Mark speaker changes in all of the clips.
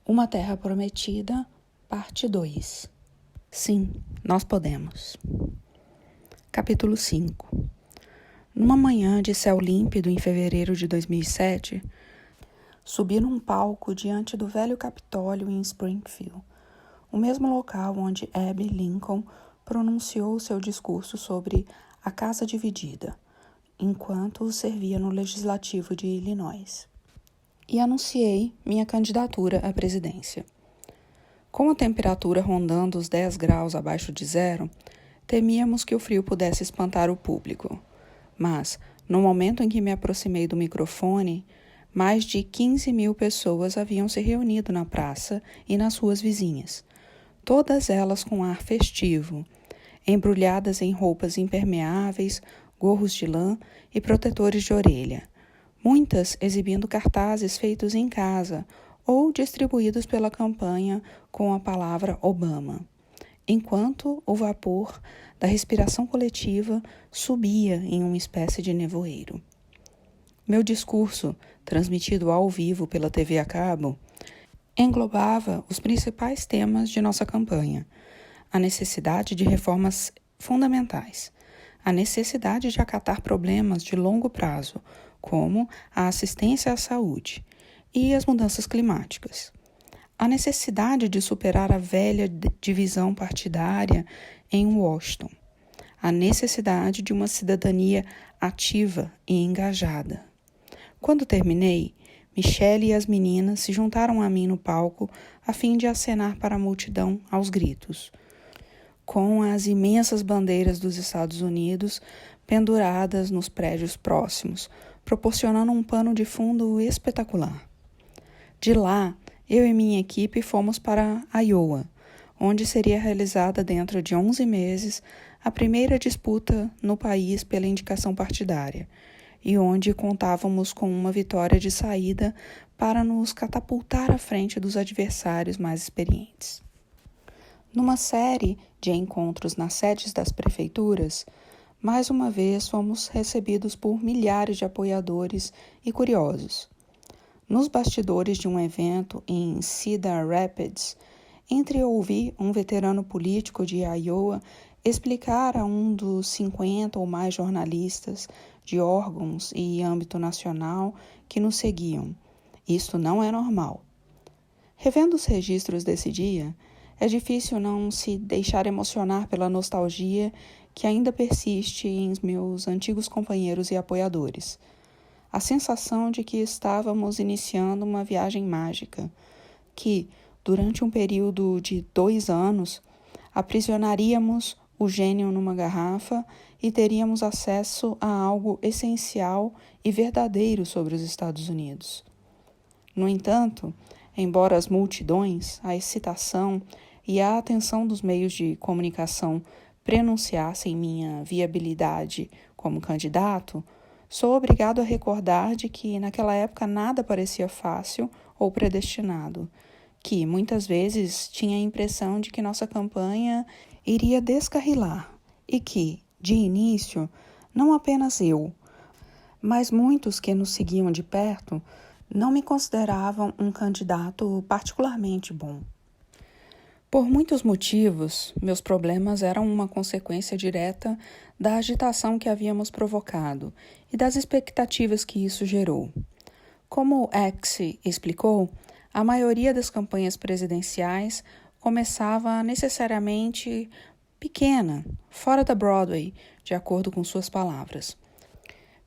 Speaker 1: Uma Terra Prometida, parte 2. Sim, nós podemos. Capítulo 5. Numa manhã de céu límpido em fevereiro de 2007, subi num palco diante do velho Capitólio em Springfield, o mesmo local onde Abe Lincoln pronunciou seu discurso sobre a Casa Dividida, enquanto servia no Legislativo de Illinois, e anunciei minha candidatura à presidência. Com a temperatura rondando os 10 graus abaixo de zero, temíamos que o frio pudesse espantar o público. Mas, no momento em que me aproximei do microfone, mais de 15.000 pessoas haviam se reunido na praça e nas ruas vizinhas, todas elas com ar festivo, embrulhadas em roupas impermeáveis, gorros de lã e protetores de orelha, muitas exibindo cartazes feitos em casa ou distribuídos pela campanha com a palavra Obama, enquanto o vapor da respiração coletiva subia em uma espécie de nevoeiro. Meu discurso, transmitido ao vivo pela TV a cabo, englobava os principais temas de nossa campanha: a necessidade de reformas fundamentais, a necessidade de acatar problemas de longo prazo, como a assistência à saúde e as mudanças climáticas, a necessidade de superar a velha divisão partidária em Washington, a necessidade de uma cidadania ativa e engajada. Quando terminei, Michelle e as meninas se juntaram a mim no palco a fim de acenar para a multidão aos gritos, com as imensas bandeiras dos Estados Unidos penduradas nos prédios próximos, proporcionando um pano de fundo espetacular. De lá, eu e minha equipe fomos para Iowa, onde seria realizada dentro de 11 meses a primeira disputa no país pela indicação partidária, e onde contávamos com uma vitória de saída para nos catapultar à frente dos adversários mais experientes. Numa série de encontros nas sedes das prefeituras, mais uma vez fomos recebidos por milhares de apoiadores e curiosos. Nos bastidores de um evento em Cedar Rapids, ouvi um veterano político de Iowa explicar a um dos 50 ou mais jornalistas de órgãos e âmbito nacional que nos seguiam: isto não é normal. Revendo os registros desse dia, é difícil não se deixar emocionar pela nostalgia que ainda persiste em meus antigos companheiros e apoiadores. A sensação de que estávamos iniciando uma viagem mágica, que, durante um período de 2 anos, aprisionaríamos o gênio numa garrafa e teríamos acesso a algo essencial e verdadeiro sobre os Estados Unidos. No entanto, embora as multidões, a excitação e a atenção dos meios de comunicação prenunciassem minha viabilidade como candidato, sou obrigado a recordar de que naquela época nada parecia fácil ou predestinado, que muitas vezes tinha a impressão de que nossa campanha iria descarrilar e que, de início, não apenas eu, mas muitos que nos seguiam de perto não me consideravam um candidato particularmente bom. Por muitos motivos, meus problemas eram uma consequência direta da agitação que havíamos provocado e das expectativas que isso gerou. Como X explicou, a maioria das campanhas presidenciais começava necessariamente pequena, fora da Broadway, de acordo com suas palavras.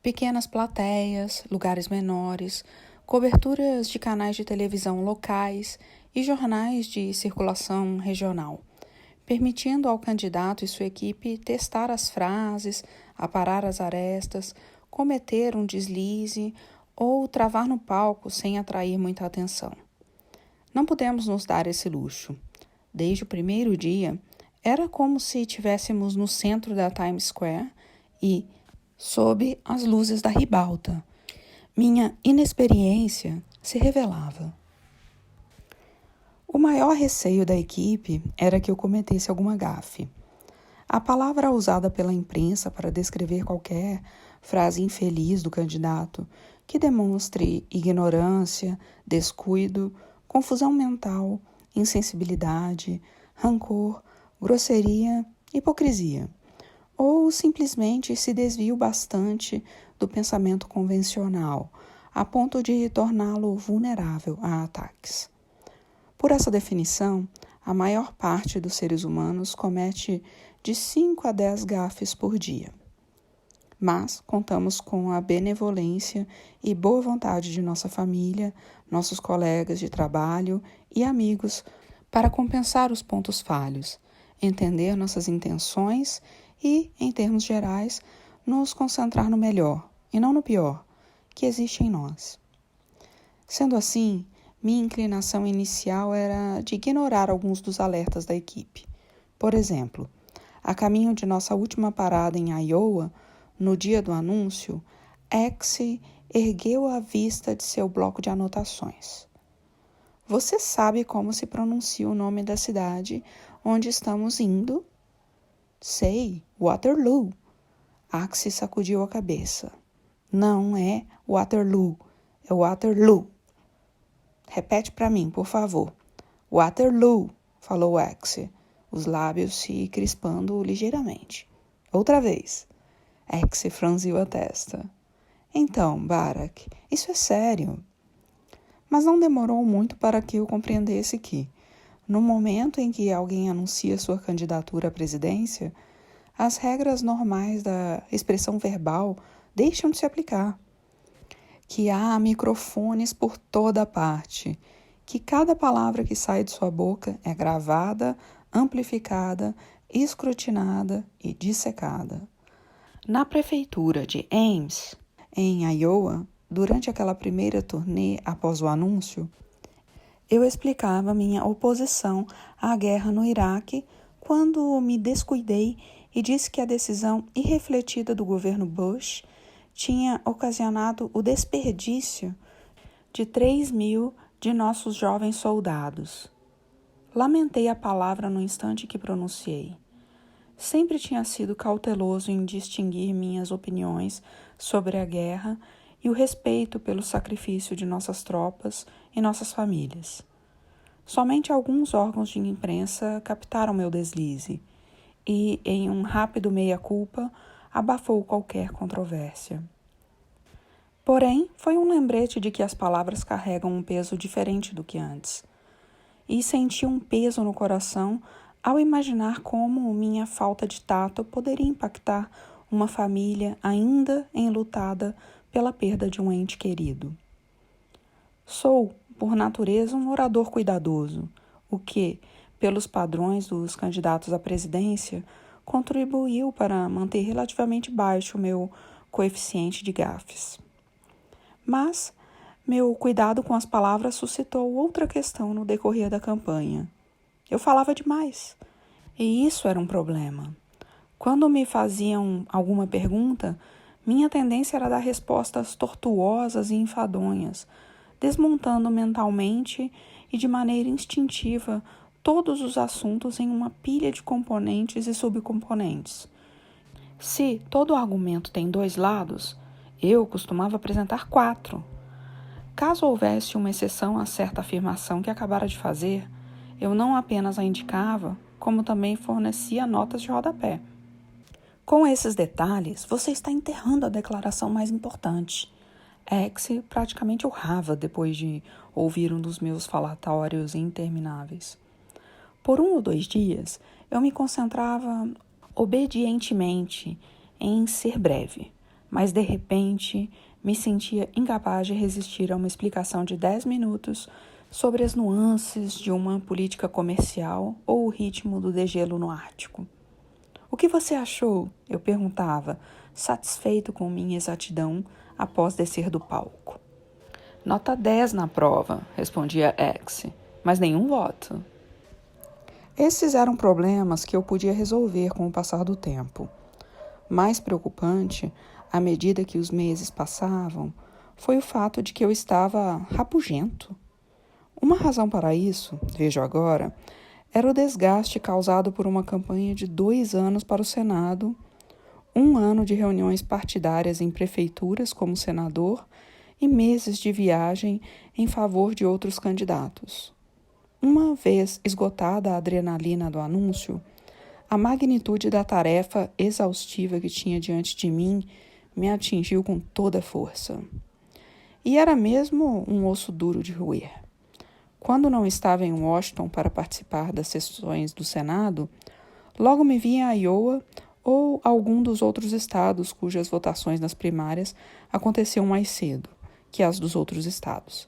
Speaker 1: Pequenas plateias, lugares menores, coberturas de canais de televisão locais e jornais de circulação regional, permitindo ao candidato e sua equipe testar as frases, aparar as arestas, cometer um deslize ou travar no palco sem atrair muita atenção. Não pudemos nos dar esse luxo. Desde o primeiro dia, era como se estivéssemos no centro da Times Square e sob as luzes da ribalta. Minha inexperiência se revelava. O maior receio da equipe era que eu cometesse alguma gafe. A palavra usada pela imprensa para descrever qualquer frase infeliz do candidato que demonstre ignorância, descuido confusão mental, insensibilidade, rancor, grosseria, hipocrisia, ou simplesmente se desvia bastante do pensamento convencional, a ponto de torná-lo vulnerável a ataques. Por essa definição, a maior parte dos seres humanos comete de 5 a 10 gafes por dia. Mas contamos com a benevolência e boa vontade de nossa família, nossos colegas de trabalho e amigos para compensar os pontos falhos, entender nossas intenções e, em termos gerais, nos concentrar no melhor e não no pior que existe em nós. Sendo assim, minha inclinação inicial era de ignorar alguns dos alertas da equipe. Por exemplo, a caminho de nossa última parada em Iowa, no dia do anúncio, X ergueu a vista de seu bloco de anotações. Você sabe como se pronuncia o nome da cidade onde estamos indo? Sei, Waterloo. Axie sacudiu a cabeça. Não é Waterloo, é Waterloo. Repete para mim, por favor. Waterloo, falou Axie, os lábios se crispando ligeiramente. Outra vez. Axie franziu a testa. Então, Barack, isso é sério. Mas não demorou muito para que eu compreendesse que, no momento em que alguém anuncia sua candidatura à presidência, as regras normais da expressão verbal deixam de se aplicar. Que há microfones por toda parte, que cada palavra que sai de sua boca é gravada, amplificada, escrutinada e dissecada. Na prefeitura de Ames, em Iowa, durante aquela primeira turnê após o anúncio, eu explicava minha oposição à guerra no Iraque quando me descuidei e disse que a decisão irrefletida do governo Bush tinha ocasionado o desperdício de 3.000 de nossos jovens soldados. Lamentei a palavra no instante que pronunciei. Sempre tinha sido cauteloso em distinguir minhas opiniões sobre a guerra e o respeito pelo sacrifício de nossas tropas e nossas famílias. Somente alguns órgãos de imprensa captaram meu deslize e, em um rápido meia-culpa, abafou qualquer controvérsia. Porém, foi um lembrete de que as palavras carregam um peso diferente do que antes. E senti um peso no coração ao imaginar como minha falta de tato poderia impactar uma família ainda enlutada pela perda de um ente querido. Sou, por natureza, um orador cuidadoso, o que, pelos padrões dos candidatos à presidência, contribuiu para manter relativamente baixo o meu coeficiente de gafes. Mas meu cuidado com as palavras suscitou outra questão no decorrer da campanha. Eu falava demais, e isso era um problema. Quando me faziam alguma pergunta, minha tendência era dar respostas tortuosas e enfadonhas, desmontando mentalmente e de maneira instintiva todos os assuntos em uma pilha de componentes e subcomponentes. Se todo argumento tem 2 lados, eu costumava apresentar 4. Caso houvesse uma exceção a certa afirmação que acabara de fazer, eu não apenas a indicava, como também fornecia notas de rodapé. Com esses detalhes, você está enterrando a declaração mais importante. Axie praticamente urrava depois de ouvir um dos meus falatórios intermináveis. Por 1 ou 2 dias, eu me concentrava obedientemente em ser breve, mas de repente me sentia incapaz de resistir a uma explicação de 10 minutos sobre as nuances de uma política comercial ou o ritmo do degelo no Ártico. O que você achou? Eu perguntava, satisfeito com minha exatidão após descer do palco. Nota 10 na prova, respondia Axie, mas nenhum voto. Esses eram problemas que eu podia resolver com o passar do tempo. Mais preocupante, à medida que os meses passavam, foi o fato de que eu estava rabugento. Uma razão para isso, vejo agora, era o desgaste causado por uma campanha de 2 anos para o Senado, 1 ano de reuniões partidárias em prefeituras como senador e meses de viagem em favor de outros candidatos. Uma vez esgotada a adrenalina do anúncio, a magnitude da tarefa exaustiva que tinha diante de mim me atingiu com toda a força. E era mesmo um osso duro de roer. Quando não estava em Washington para participar das sessões do Senado, logo me via a Iowa ou algum dos outros estados cujas votações nas primárias aconteciam mais cedo que as dos outros estados,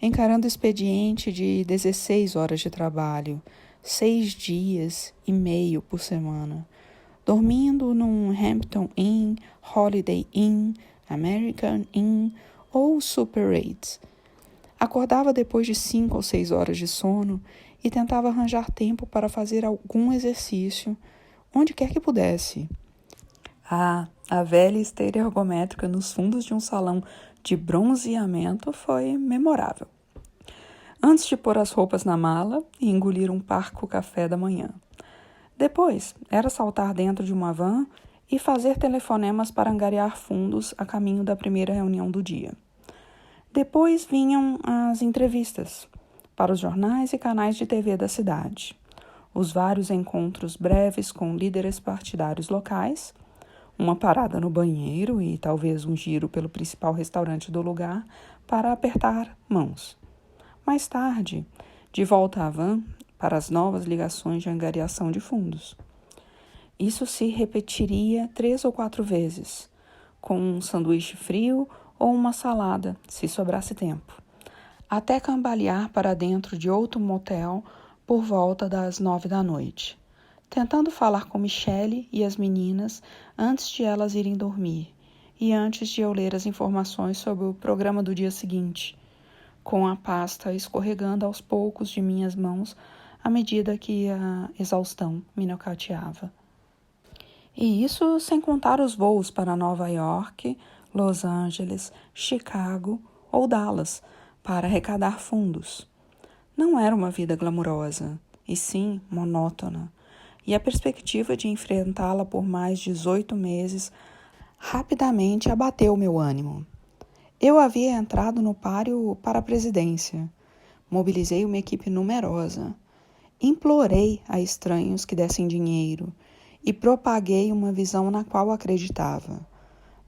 Speaker 1: encarando expediente de 16 horas de trabalho, 6 dias e meio por semana, dormindo num Hampton Inn, Holiday Inn, American Inn ou Super 8. Acordava depois de 5 ou 6 horas de sono e tentava arranjar tempo para fazer algum exercício, onde quer que pudesse. A velha esteira ergométrica nos fundos de um salão de bronzeamento foi memorável. Antes de pôr as roupas na mala e engolir um parco café da manhã. Depois, era saltar dentro de uma van e fazer telefonemas para angariar fundos a caminho da primeira reunião do dia. Depois vinham as entrevistas para os jornais e canais de TV da cidade, os vários encontros breves com líderes partidários locais, uma parada no banheiro e talvez um giro pelo principal restaurante do lugar para apertar mãos. Mais tarde, de volta à van para as novas ligações de angariação de fundos. Isso se repetiria 3 ou 4 vezes, com um sanduíche frio ou uma salada, se sobrasse tempo, até cambalear para dentro de outro motel por volta das 9 da noite, tentando falar com Michelle e as meninas antes de elas irem dormir e antes de eu ler as informações sobre o programa do dia seguinte, com a pasta escorregando aos poucos de minhas mãos à medida que a exaustão me nocauteava. E isso sem contar os voos para Nova York, Los Angeles, Chicago ou Dallas para arrecadar fundos. Não era uma vida glamurosa, e sim monótona, e a perspectiva de enfrentá-la por mais 18 meses rapidamente abateu meu ânimo. Eu havia entrado no páreo para a presidência, mobilizei uma equipe numerosa, implorei a estranhos que dessem dinheiro e propaguei uma visão na qual acreditava.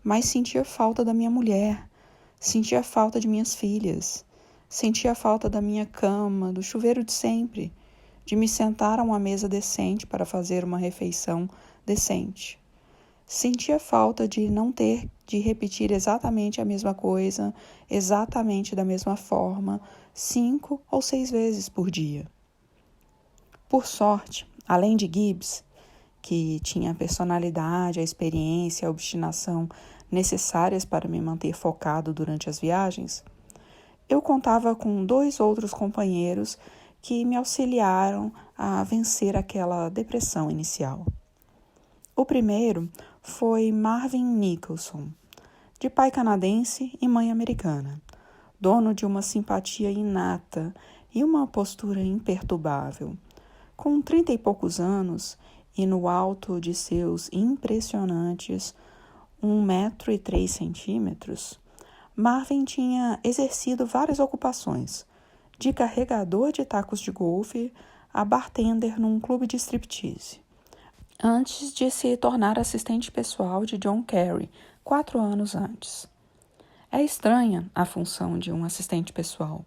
Speaker 1: Mas sentia falta da minha mulher, sentia falta de minhas filhas, sentia falta da minha cama, do chuveiro de sempre, de me sentar a uma mesa decente para fazer uma refeição decente. Sentia falta de não ter de repetir exatamente a mesma coisa, exatamente da mesma forma, 5 ou 6 vezes por dia. Por sorte, além de Gibbs, que tinha a personalidade, a experiência, a obstinação necessárias para me manter focado durante as viagens, eu contava com 2 outros companheiros que me auxiliaram a vencer aquela depressão inicial. O primeiro foi Marvin Nicholson, de pai canadense e mãe americana, dono de uma simpatia inata e uma postura imperturbável. Com 30 e poucos anos e no alto de seus impressionantes 1,03 metros, Marvin tinha exercido várias ocupações, de carregador de tacos de golfe a bartender num clube de striptease, antes de se tornar assistente pessoal de John Kerry, 4 anos antes. É estranha a função de um assistente pessoal.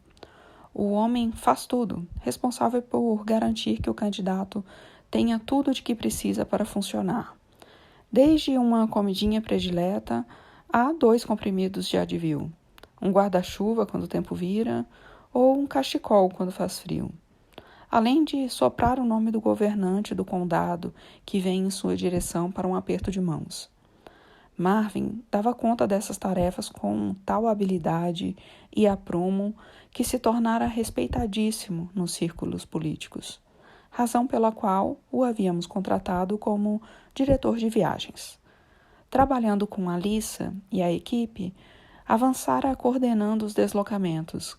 Speaker 1: O homem faz tudo, responsável por garantir que o candidato tenha tudo de que precisa para funcionar. Desde uma comidinha predileta a 2 comprimidos de Advil, um guarda-chuva quando o tempo vira ou um cachecol quando faz frio. Além de soprar o nome do governante do condado que vem em sua direção para um aperto de mãos. Marvin dava conta dessas tarefas com tal habilidade e aprumo que se tornara respeitadíssimo nos círculos políticos, razão pela qual o havíamos contratado como diretor de viagens. Trabalhando com Alissa e a equipe, avançara coordenando os deslocamentos,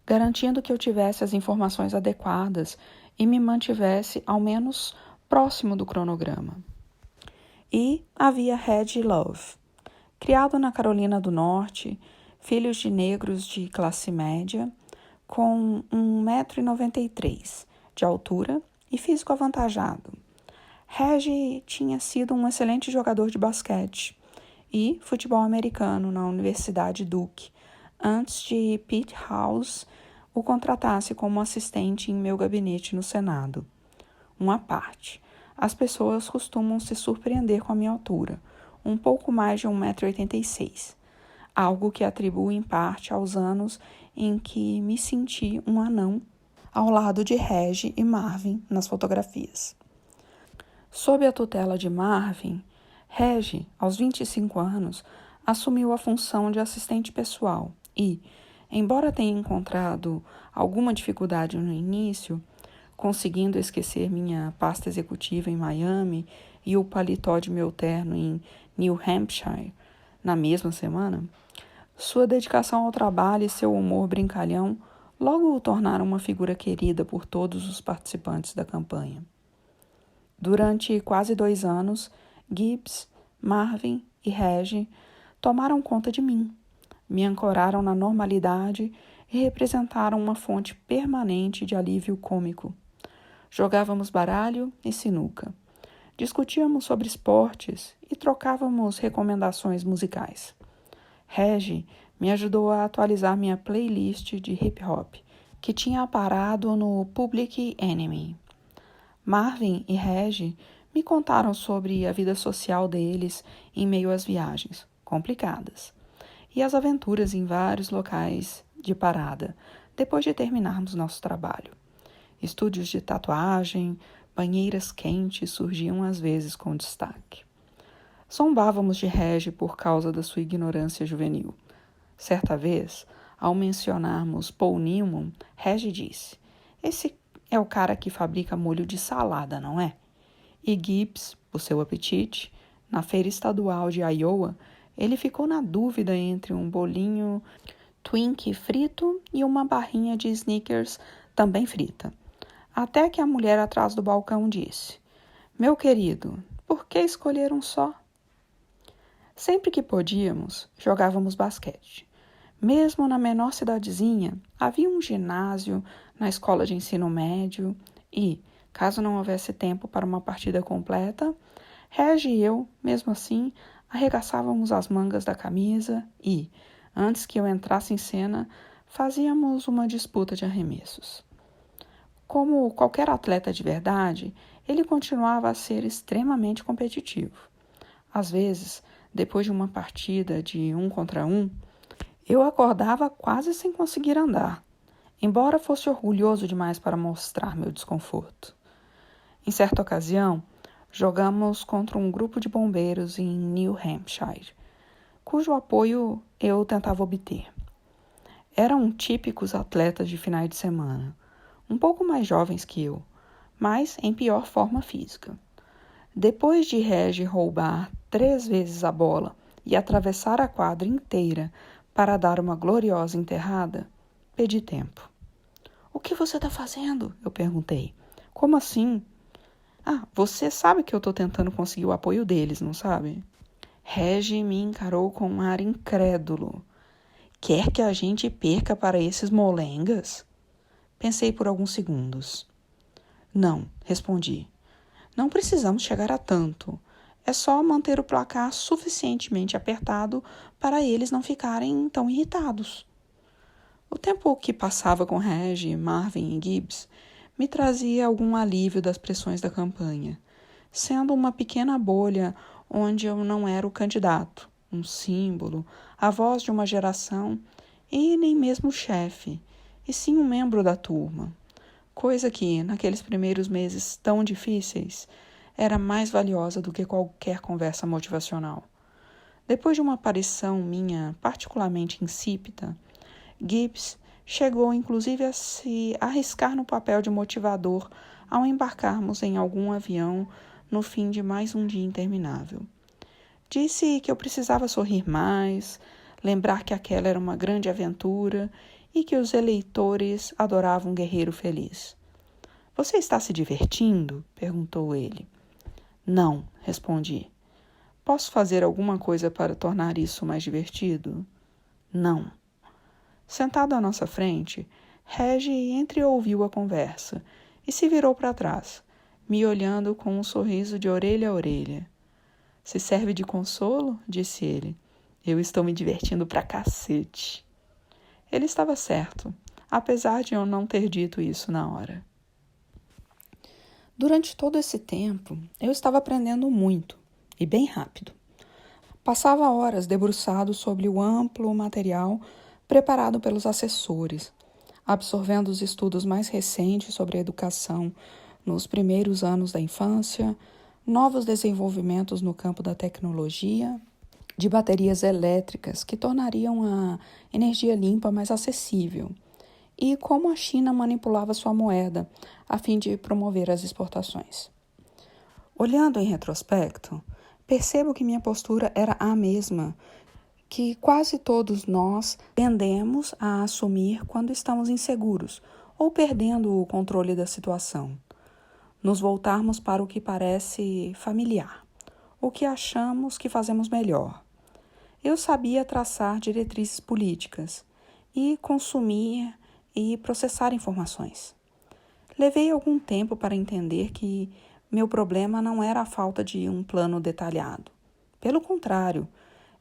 Speaker 1: garantindo que eu tivesse as informações adequadas e me mantivesse ao menos próximo do cronograma. E havia Reggie Love, criado na Carolina do Norte, filhos de negros de classe média, com 1,93 m de altura e físico avantajado. Reggie tinha sido um excelente jogador de basquete e futebol americano na Universidade Duke, antes de Pete House o contratasse como assistente em meu gabinete no Senado. Uma parte. As pessoas costumam se surpreender com a minha altura, um pouco mais de 1,86 m, algo que atribuo em parte aos anos em que me senti um anão ao lado de Reggie e Marvin nas fotografias. Sob a tutela de Marvin, Reggie, aos 25 anos, assumiu a função de assistente pessoal e, embora tenha encontrado alguma dificuldade no início, conseguindo esquecer minha pasta executiva em Miami e o paletó de meu terno em New Hampshire na mesma semana, sua dedicação ao trabalho e seu humor brincalhão logo o tornaram uma figura querida por todos os participantes da campanha. Durante quase 2 anos, Gibbs, Marvin e Reggie tomaram conta de mim, me ancoraram na normalidade e representaram uma fonte permanente de alívio cômico. Jogávamos baralho e sinuca. Discutíamos sobre esportes e trocávamos recomendações musicais. Reggie me ajudou a atualizar minha playlist de hip-hop, que tinha parado no Public Enemy. Marvin e Reggie me contaram sobre a vida social deles em meio às viagens, complicadas, e as aventuras em vários locais de parada, depois de terminarmos nosso trabalho. Estúdios de tatuagem, banheiras quentes surgiam às vezes com destaque. Zombávamos de Reggie por causa da sua ignorância juvenil. Certa vez, ao mencionarmos Paul Newman, Reggie disse: "Esse é o cara que fabrica molho de salada, não é?" E Gibbs, por seu apetite, na feira estadual de Iowa, ele ficou na dúvida entre um bolinho Twinkie frito e uma barrinha de Snickers também frita. Até que a mulher atrás do balcão disse: "Meu querido, por que escolher um só?" Sempre que podíamos, jogávamos basquete. Mesmo na menor cidadezinha, havia um ginásio na escola de ensino médio e, caso não houvesse tempo para uma partida completa, Reggie e eu, mesmo assim, arregaçávamos as mangas da camisa e, antes que eu entrasse em cena, fazíamos uma disputa de arremessos. Como qualquer atleta de verdade, ele continuava a ser extremamente competitivo. Às vezes, depois de uma partida de 1 contra 1, eu acordava quase sem conseguir andar, embora fosse orgulhoso demais para mostrar meu desconforto. Em certa ocasião, jogamos contra um grupo de bombeiros em New Hampshire, cujo apoio eu tentava obter. Eram típicos atletas de finais de semana, um pouco mais jovens que eu, mas em pior forma física. Depois de Reggie roubar 3 vezes a bola e atravessar a quadra inteira para dar uma gloriosa enterrada, pedi tempo. "O que você está fazendo?" eu perguntei. "Como assim?" Você sabe que eu estou tentando conseguir o apoio deles, não sabe?" Reggie me encarou com um ar incrédulo. "Quer que a gente perca para esses molengas?" Pensei por alguns segundos. "Não", respondi. "Não precisamos chegar a tanto. É só manter o placar suficientemente apertado para eles não ficarem tão irritados." O tempo que passava com Reggie, Marvin e Gibbs me trazia algum alívio das pressões da campanha, sendo uma pequena bolha onde eu não era o candidato, um símbolo, a voz de uma geração e nem mesmo o chefe, e sim um membro da turma, coisa que, naqueles primeiros meses tão difíceis, era mais valiosa do que qualquer conversa motivacional. Depois de uma aparição minha particularmente insípida, Gibbs chegou inclusive a se arriscar no papel de motivador ao embarcarmos em algum avião no fim de mais um dia interminável. Disse que eu precisava sorrir mais, lembrar que aquela era uma grande aventura e que os eleitores adoravam um guerreiro feliz. "Você está se divertindo?" perguntou ele. "Não", respondi. "Posso fazer alguma coisa para tornar isso mais divertido?" Não. Sentado à nossa frente, Regi entreouviu a conversa e se virou para trás, me olhando com um sorriso de orelha a orelha. Se serve de consolo, disse ele. Eu estou me divertindo pra cacete. Ele estava certo, apesar de eu não ter dito isso na hora. Durante todo esse tempo, eu estava aprendendo muito, e bem rápido. Passava horas debruçado sobre o amplo material preparado pelos assessores, absorvendo os estudos mais recentes sobre a educação nos primeiros anos da infância, novos desenvolvimentos no campo da tecnologia, de baterias elétricas que tornariam a energia limpa mais acessível, e como a China manipulava sua moeda a fim de promover as exportações. Olhando em retrospecto, percebo que minha postura era a mesma que quase todos nós tendemos a assumir quando estamos inseguros ou perdendo o controle da situação. Nos voltarmos para o que parece familiar, o que achamos que fazemos melhor. Eu sabia traçar diretrizes políticas e consumir e processar informações. Levei algum tempo para entender que meu problema não era a falta de um plano detalhado. Pelo contrário,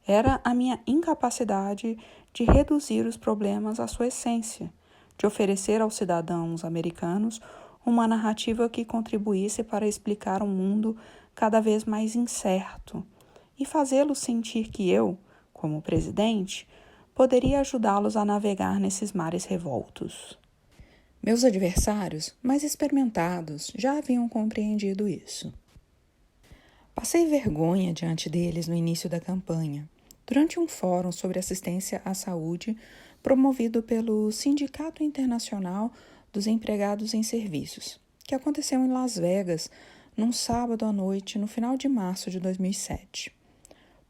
Speaker 1: era a minha incapacidade de reduzir os problemas à sua essência, de oferecer aos cidadãos americanos uma narrativa que contribuísse para explicar um mundo cada vez mais incerto e fazê-los sentir que eu, como presidente, poderia ajudá-los a navegar nesses mares revoltos. Meus adversários, mais experimentados, já haviam compreendido isso. Passei vergonha diante deles no início da campanha, durante um fórum sobre assistência à saúde promovido pelo Sindicato Internacional dos Empregados em Serviços, que aconteceu em Las Vegas num sábado à noite no final de março de 2007.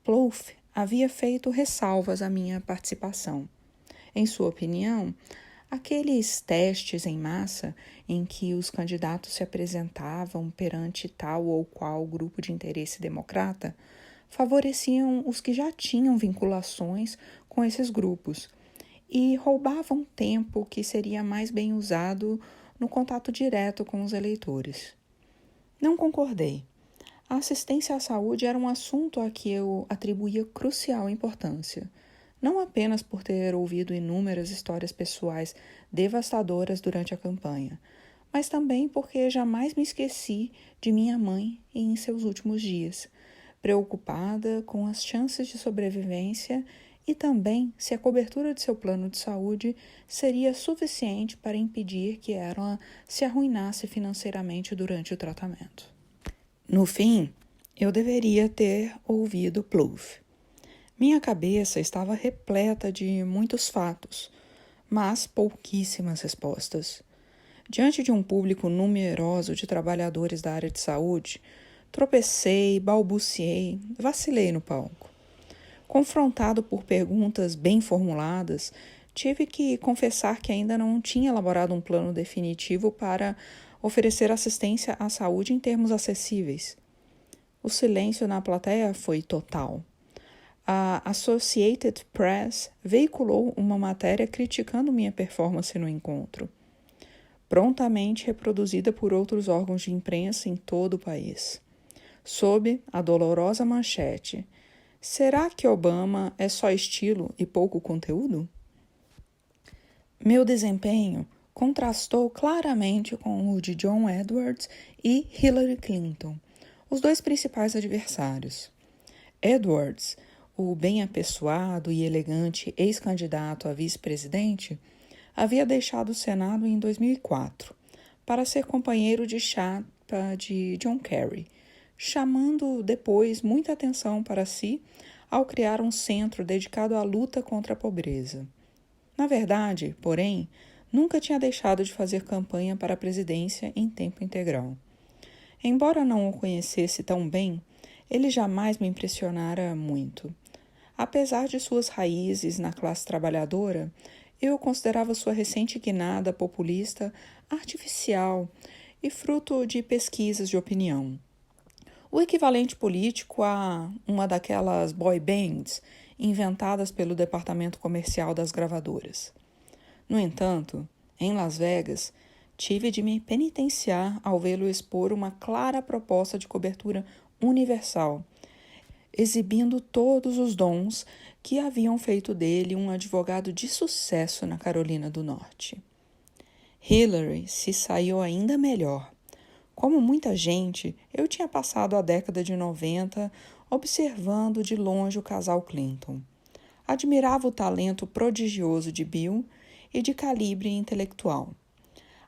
Speaker 1: Plouffe havia feito ressalvas à minha participação. Em sua opinião, aqueles testes em massa em que os candidatos se apresentavam perante tal ou qual grupo de interesse democrata favoreciam os que já tinham vinculações com esses grupos e roubavam tempo que seria mais bem usado no contato direto com os eleitores. Não concordei. A assistência à saúde era um assunto a que eu atribuía crucial importância, não apenas por ter ouvido inúmeras histórias pessoais devastadoras durante a campanha, mas também porque jamais me esqueci de minha mãe em seus últimos dias, preocupada com as chances de sobrevivência e também se a cobertura de seu plano de saúde seria suficiente para impedir que ela se arruinasse financeiramente durante o tratamento. No fim, eu deveria ter ouvido Plouffe. Minha cabeça estava repleta de muitos fatos, mas pouquíssimas respostas. Diante de um público numeroso de trabalhadores da área de saúde, tropecei, balbuciei, vacilei no palco. Confrontado por perguntas bem formuladas, tive que confessar que ainda não tinha elaborado um plano definitivo para oferecer assistência à saúde em termos acessíveis. O silêncio na plateia foi total. A Associated Press veiculou uma matéria criticando minha performance no encontro, prontamente reproduzida por outros órgãos de imprensa em todo o país, sob a dolorosa manchete: será que Obama é só estilo e pouco conteúdo? Meu desempenho contrastou claramente com o de John Edwards e Hillary Clinton, os dois principais adversários. Edwards, o bem apessoado e elegante ex-candidato a vice-presidente, havia deixado o Senado em 2004 para ser companheiro de chapa de John Kerry, chamando depois muita atenção para si ao criar um centro dedicado à luta contra a pobreza. Na verdade, porém, nunca tinha deixado de fazer campanha para a presidência em tempo integral. Embora não o conhecesse tão bem, ele jamais me impressionara muito. Apesar de suas raízes na classe trabalhadora, eu considerava sua recente guinada populista artificial e fruto de pesquisas de opinião. O equivalente político a uma daquelas boy bands inventadas pelo departamento comercial das gravadoras. No entanto, em Las Vegas, tive de me penitenciar ao vê-lo expor uma clara proposta de cobertura universal, exibindo todos os dons que haviam feito dele um advogado de sucesso na Carolina do Norte. Hillary se saiu ainda melhor. Como muita gente, eu tinha passado a década de 90 observando de longe o casal Clinton. Admirava o talento prodigioso de Bill e de calibre intelectual.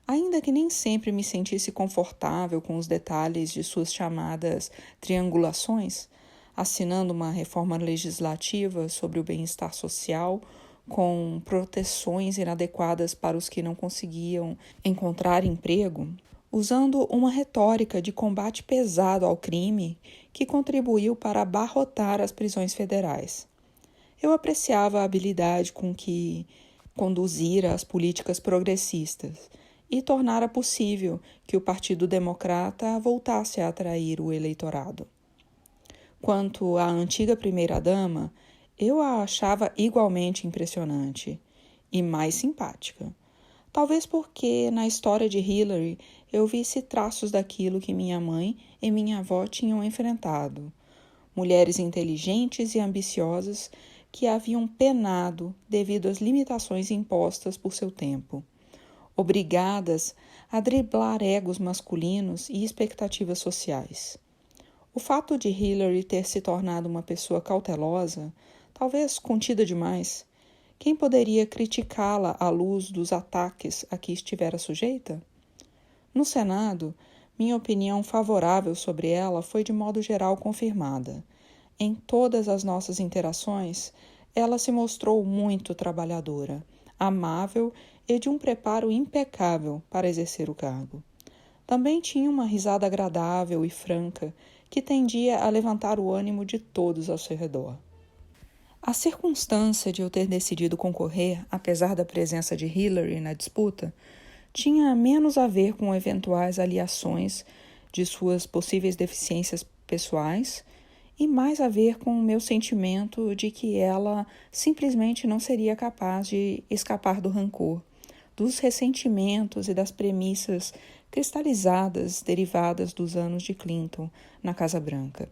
Speaker 1: Ainda que nem sempre me sentisse confortável com os detalhes de suas chamadas triangulações, assinando uma reforma legislativa sobre o bem-estar social, com proteções inadequadas para os que não conseguiam encontrar emprego, usando uma retórica de combate pesado ao crime que contribuiu para abarrotar as prisões federais. Eu apreciava a habilidade com que conduzira as políticas progressistas e tornara possível que o Partido Democrata voltasse a atrair o eleitorado. Quanto à antiga primeira-dama, eu a achava igualmente impressionante e mais simpática. Talvez porque na história de Hillary eu visse traços daquilo que minha mãe e minha avó tinham enfrentado. Mulheres inteligentes e ambiciosas que haviam penado devido às limitações impostas por seu tempo, obrigadas a driblar egos masculinos e expectativas sociais. O fato de Hillary ter se tornado uma pessoa cautelosa, talvez contida demais, quem poderia criticá-la à luz dos ataques a que estivera sujeita? No Senado, minha opinião favorável sobre ela foi de modo geral confirmada. Em todas as nossas interações, ela se mostrou muito trabalhadora, amável e de um preparo impecável para exercer o cargo. Também tinha uma risada agradável e franca que tendia a levantar o ânimo de todos ao seu redor. A circunstância de eu ter decidido concorrer, apesar da presença de Hillary na disputa, tinha menos a ver com eventuais aliações de suas possíveis deficiências pessoais e mais a ver com o meu sentimento de que ela simplesmente não seria capaz de escapar do rancor, dos ressentimentos e das premissas cristalizadas derivadas dos anos de Clinton na Casa Branca.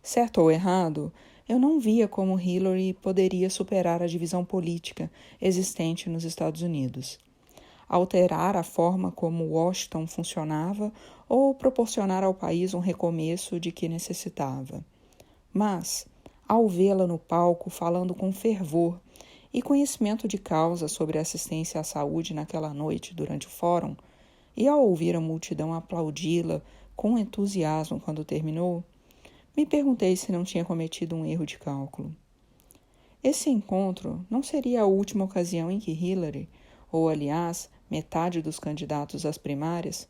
Speaker 1: Certo ou errado, eu não via como Hillary poderia superar a divisão política existente nos Estados Unidos, alterar a forma como Washington funcionava ou proporcionar ao país um recomeço de que necessitava. Mas, ao vê-la no palco falando com fervor e conhecimento de causa sobre a assistência à saúde naquela noite durante o fórum, e ao ouvir a multidão aplaudi-la com entusiasmo quando terminou, me perguntei se não tinha cometido um erro de cálculo. Esse encontro não seria a última ocasião em que Hillary, ou aliás, metade dos candidatos às primárias,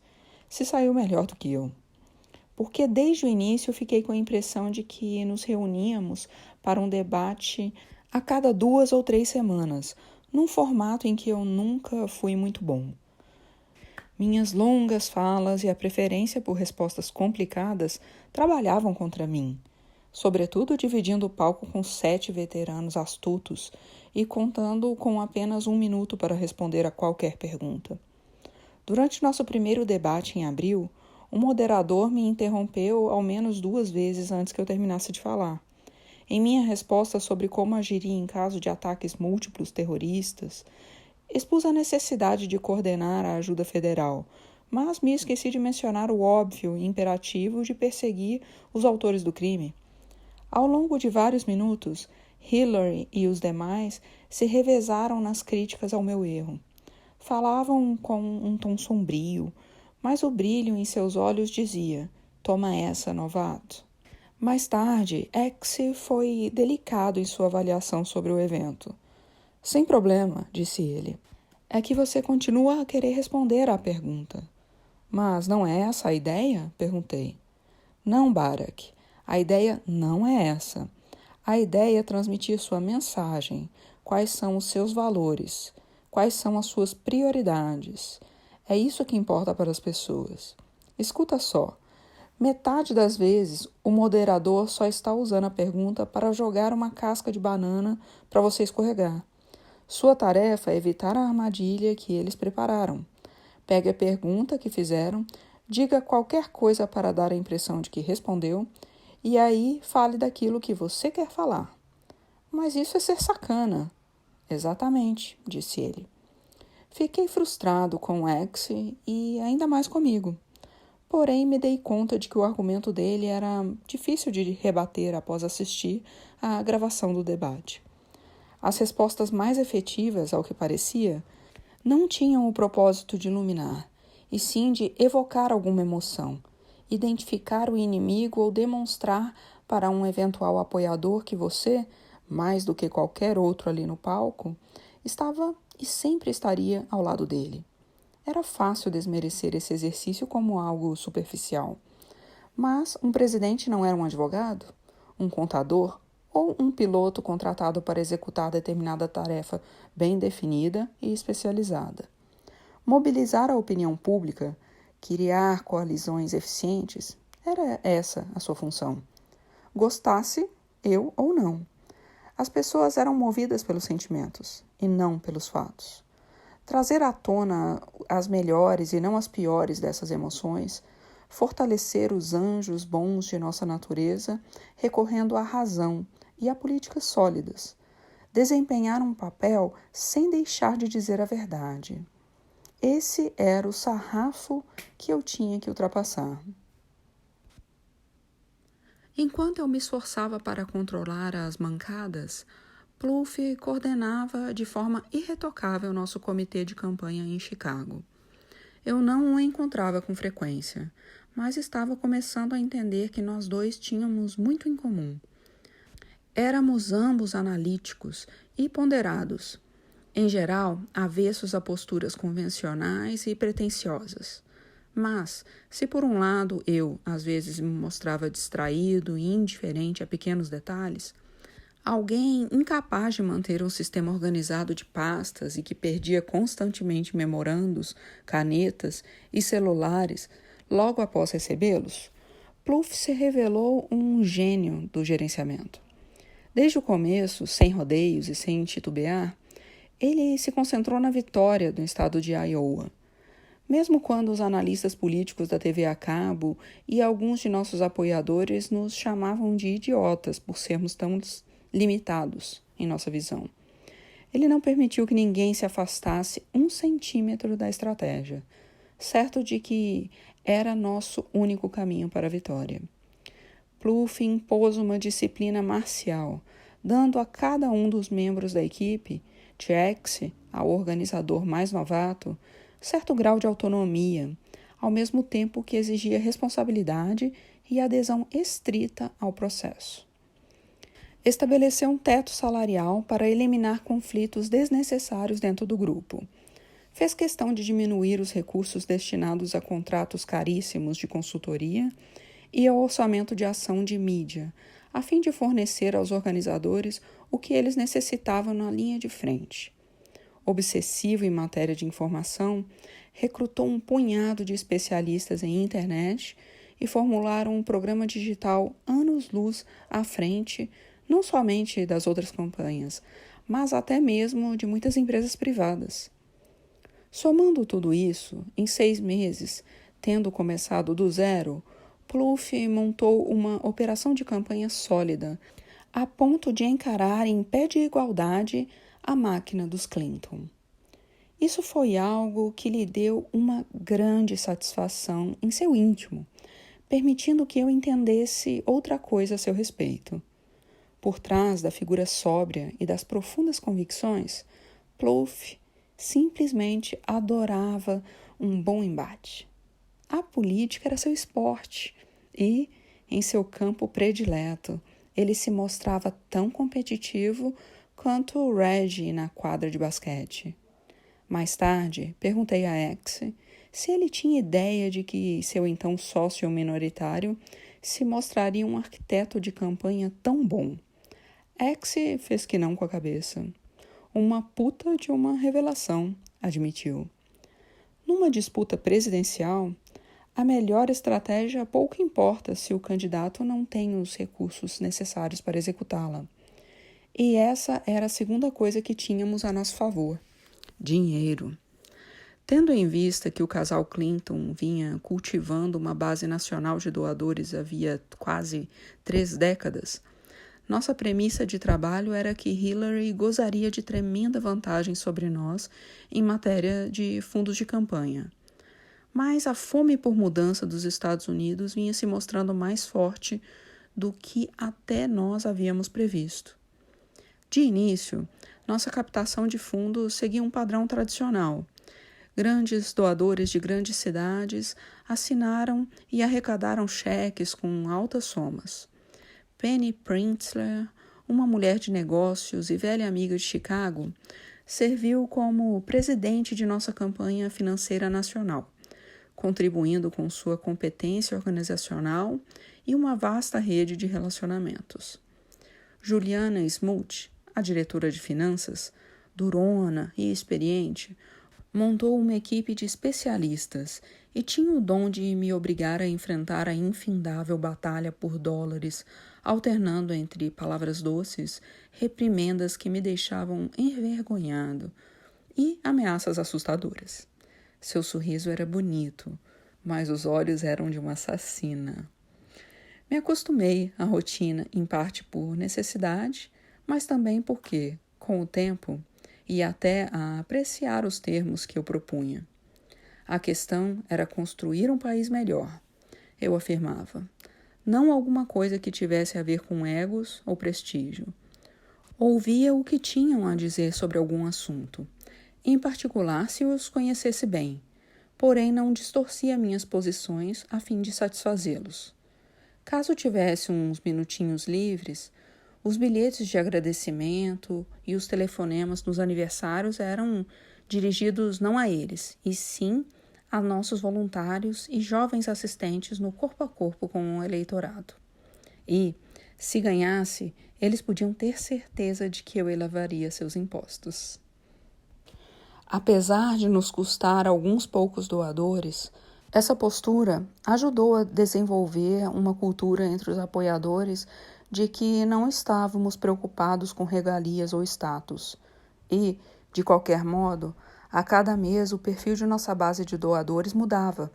Speaker 1: se saiu melhor do que eu. Porque desde o início fiquei com a impressão de que nos reuníamos para um debate a cada 2 ou 3 semanas, num formato em que eu nunca fui muito bom. Minhas longas falas e a preferência por respostas complicadas trabalhavam contra mim, sobretudo dividindo o palco com 7 veteranos astutos e contando com apenas 1 minuto para responder a qualquer pergunta. Durante nosso primeiro debate em abril, o moderador me interrompeu ao menos 2 vezes antes que eu terminasse de falar. Em minha resposta sobre como agiria em caso de ataques múltiplos terroristas, expus a necessidade de coordenar a ajuda federal, mas me esqueci de mencionar o óbvio e imperativo de perseguir os autores do crime. Ao longo de vários minutos, Hillary e os demais se revezaram nas críticas ao meu erro. Falavam com um tom sombrio, mas o brilho em seus olhos dizia: "Toma essa, novato." Mais tarde, X foi delicado em sua avaliação sobre o evento. "Sem problema", disse ele. "É que você continua a querer responder à pergunta." "Mas não é essa a ideia?" perguntei. "Não, Barack. A ideia não é essa. A ideia é transmitir sua mensagem, quais são os seus valores, quais são as suas prioridades. É isso que importa para as pessoas. Escuta só. Metade das vezes, o moderador só está usando a pergunta para jogar uma casca de banana para você escorregar. Sua tarefa é evitar a armadilha que eles prepararam. Pegue a pergunta que fizeram, diga qualquer coisa para dar a impressão de que respondeu, e aí fale daquilo que você quer falar. Mas isso é ser sacana. Exatamente, disse ele. Fiquei frustrado com o X e ainda mais comigo. Porém, me dei conta de que o argumento dele era difícil de rebater após assistir à gravação do debate. As respostas mais efetivas, ao que parecia, não tinham o propósito de iluminar, e sim de evocar alguma emoção, identificar o inimigo ou demonstrar para um eventual apoiador que você, mais do que qualquer outro ali no palco, estava e sempre estaria ao lado dele. Era fácil desmerecer esse exercício como algo superficial. Mas um presidente não era um advogado, um contador ou um piloto contratado para executar determinada tarefa bem definida e especializada. Mobilizar a opinião pública, criar coalizões eficientes, era essa a sua função. Gostasse eu ou não. As pessoas eram movidas pelos sentimentos e não pelos fatos. Trazer à tona as melhores e não as piores dessas emoções, fortalecer os anjos bons de nossa natureza, recorrendo à razão e a políticas sólidas, desempenhar um papel sem deixar de dizer a verdade. Esse era o sarrafo que eu tinha que ultrapassar. Enquanto eu me esforçava para controlar as mancadas, Plouffe coordenava de forma irretocável nosso comitê de campanha em Chicago. Eu não o encontrava com frequência, mas estava começando a entender que nós dois tínhamos muito em comum. Éramos ambos analíticos e ponderados, em geral, avessos a posturas convencionais e pretensiosas. Mas, se por um lado eu, às vezes, me mostrava distraído e indiferente a pequenos detalhes, alguém incapaz de manter um sistema organizado de pastas e que perdia constantemente memorandos, canetas e celulares logo após recebê-los, Plouffe se revelou um gênio do gerenciamento. Desde o começo, sem rodeios e sem titubear, ele se concentrou na vitória do estado de Iowa. Mesmo quando os analistas políticos da TV a cabo e alguns de nossos apoiadores nos chamavam de idiotas por sermos tão limitados em nossa visão. Ele não permitiu que ninguém se afastasse 1 centímetro da estratégia, certo de que era nosso único caminho para a vitória. Plouffe impôs uma disciplina marcial, dando a cada um dos membros da equipe, de X, ao organizador mais novato, certo grau de autonomia, ao mesmo tempo que exigia responsabilidade e adesão estrita ao processo. Estabeleceu um teto salarial para eliminar conflitos desnecessários dentro do grupo. Fez questão de diminuir os recursos destinados a contratos caríssimos de consultoria e ao orçamento de ação de mídia, a fim de fornecer aos organizadores o que eles necessitavam na linha de frente. Obsessivo em matéria de informação, recrutou um punhado de especialistas em internet e formularam um programa digital anos-luz à frente, não somente das outras campanhas, mas até mesmo de muitas empresas privadas. Somando tudo isso, em 6 meses, tendo começado do zero, Plouffe montou uma operação de campanha sólida, a ponto de encarar em pé de igualdade a máquina dos Clinton. Isso foi algo que lhe deu uma grande satisfação em seu íntimo, permitindo que eu entendesse outra coisa a seu respeito. Por trás da figura sóbria e das profundas convicções, Plouffe simplesmente adorava um bom embate. A política era seu esporte e, em seu campo predileto, ele se mostrava tão competitivo quanto o Reggie na quadra de basquete. Mais tarde, perguntei a X se ele tinha ideia de que seu então sócio minoritário se mostraria um arquiteto de campanha tão bom. X fez que não com a cabeça. Uma puta de uma revelação, admitiu. Numa disputa presidencial, a melhor estratégia pouco importa se o candidato não tem os recursos necessários para executá-la. E essa era a segunda coisa que tínhamos a nosso favor: dinheiro. Tendo em vista que o casal Clinton vinha cultivando uma base nacional de doadores havia quase 3 décadas, nossa premissa de trabalho era que Hillary gozaria de tremenda vantagem sobre nós em matéria de fundos de campanha. Mas a fome por mudança dos Estados Unidos vinha se mostrando mais forte do que até nós havíamos previsto. De início, nossa captação de fundos seguia um padrão tradicional. Grandes doadores de grandes cidades assinaram e arrecadaram cheques com altas somas. Penny Printzler, uma mulher de negócios e velha amiga de Chicago, serviu como presidente de nossa campanha financeira nacional, contribuindo com sua competência organizacional e uma vasta rede de relacionamentos. Juliana Smoot, a diretora de finanças, durona e experiente, montou uma equipe de especialistas e tinha o dom de me obrigar a enfrentar a infindável batalha por dólares, alternando entre palavras doces, reprimendas que me deixavam envergonhado e ameaças assustadoras. Seu sorriso era bonito, mas os olhos eram de uma assassina. Me acostumei à rotina, em parte por necessidade, mas também porque, com o tempo, ia até a apreciar os termos que eu propunha. A questão era construir um país melhor, eu afirmava. Não alguma coisa que tivesse a ver com egos ou prestígio. Ouvia o que tinham a dizer sobre algum assunto, em particular se os conhecesse bem, porém não distorcia minhas posições a fim de satisfazê-los. Caso tivesse uns minutinhos livres, os bilhetes de agradecimento e os telefonemas nos aniversários eram dirigidos não a eles, e sim a nossos voluntários e jovens assistentes no corpo a corpo com o eleitorado. E, se ganhasse, eles podiam ter certeza de que eu elevaria seus impostos. Apesar de nos custar alguns poucos doadores, essa postura ajudou a desenvolver uma cultura entre os apoiadores de que não estávamos preocupados com regalias ou status. E, de qualquer modo, a cada mês o perfil de nossa base de doadores mudava.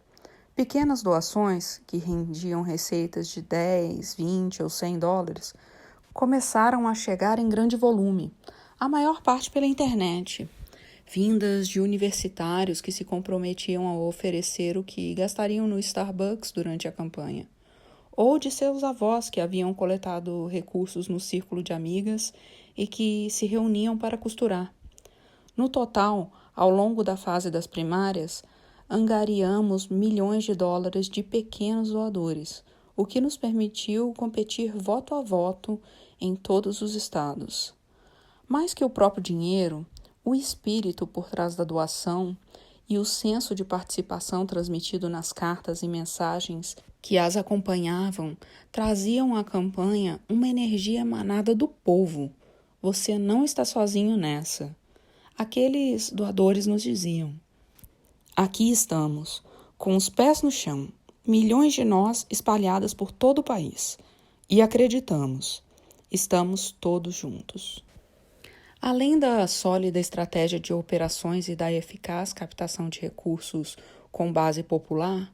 Speaker 1: Pequenas doações, que rendiam receitas de 10, 20 ou 100 dólares, começaram a chegar em grande volume, a maior parte pela internet, vindas de universitários que se comprometiam a oferecer o que gastariam no Starbucks durante a campanha, ou de seus avós que haviam coletado recursos no círculo de amigas e que se reuniam para costurar. No total, ao longo da fase das primárias, angariamos milhões de dólares de pequenos doadores, o que nos permitiu competir voto a voto em todos os estados. Mais que o próprio dinheiro, o espírito por trás da doação e o senso de participação transmitido nas cartas e mensagens que as acompanhavam traziam à campanha uma energia emanada do povo. Você não está sozinho nessa. Aqueles doadores nos diziam: aqui estamos, com os pés no chão, milhões de nós espalhadas por todo o país. E acreditamos, estamos todos juntos. Além da sólida estratégia de operações e da eficaz captação de recursos com base popular,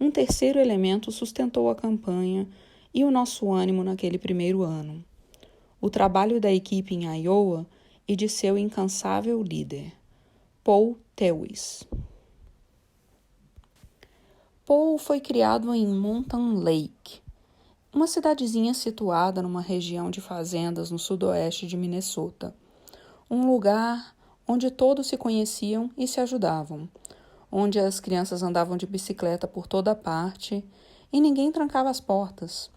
Speaker 1: um terceiro elemento sustentou a campanha e o nosso ânimo naquele primeiro ano: o trabalho da equipe em Iowa e de seu incansável líder, Paul Tewis. Paul foi criado em Mountain Lake, uma cidadezinha situada numa região de fazendas no sudoeste de Minnesota, um lugar onde todos se conheciam e se ajudavam, onde as crianças andavam de bicicleta por toda parte e ninguém trancava as portas,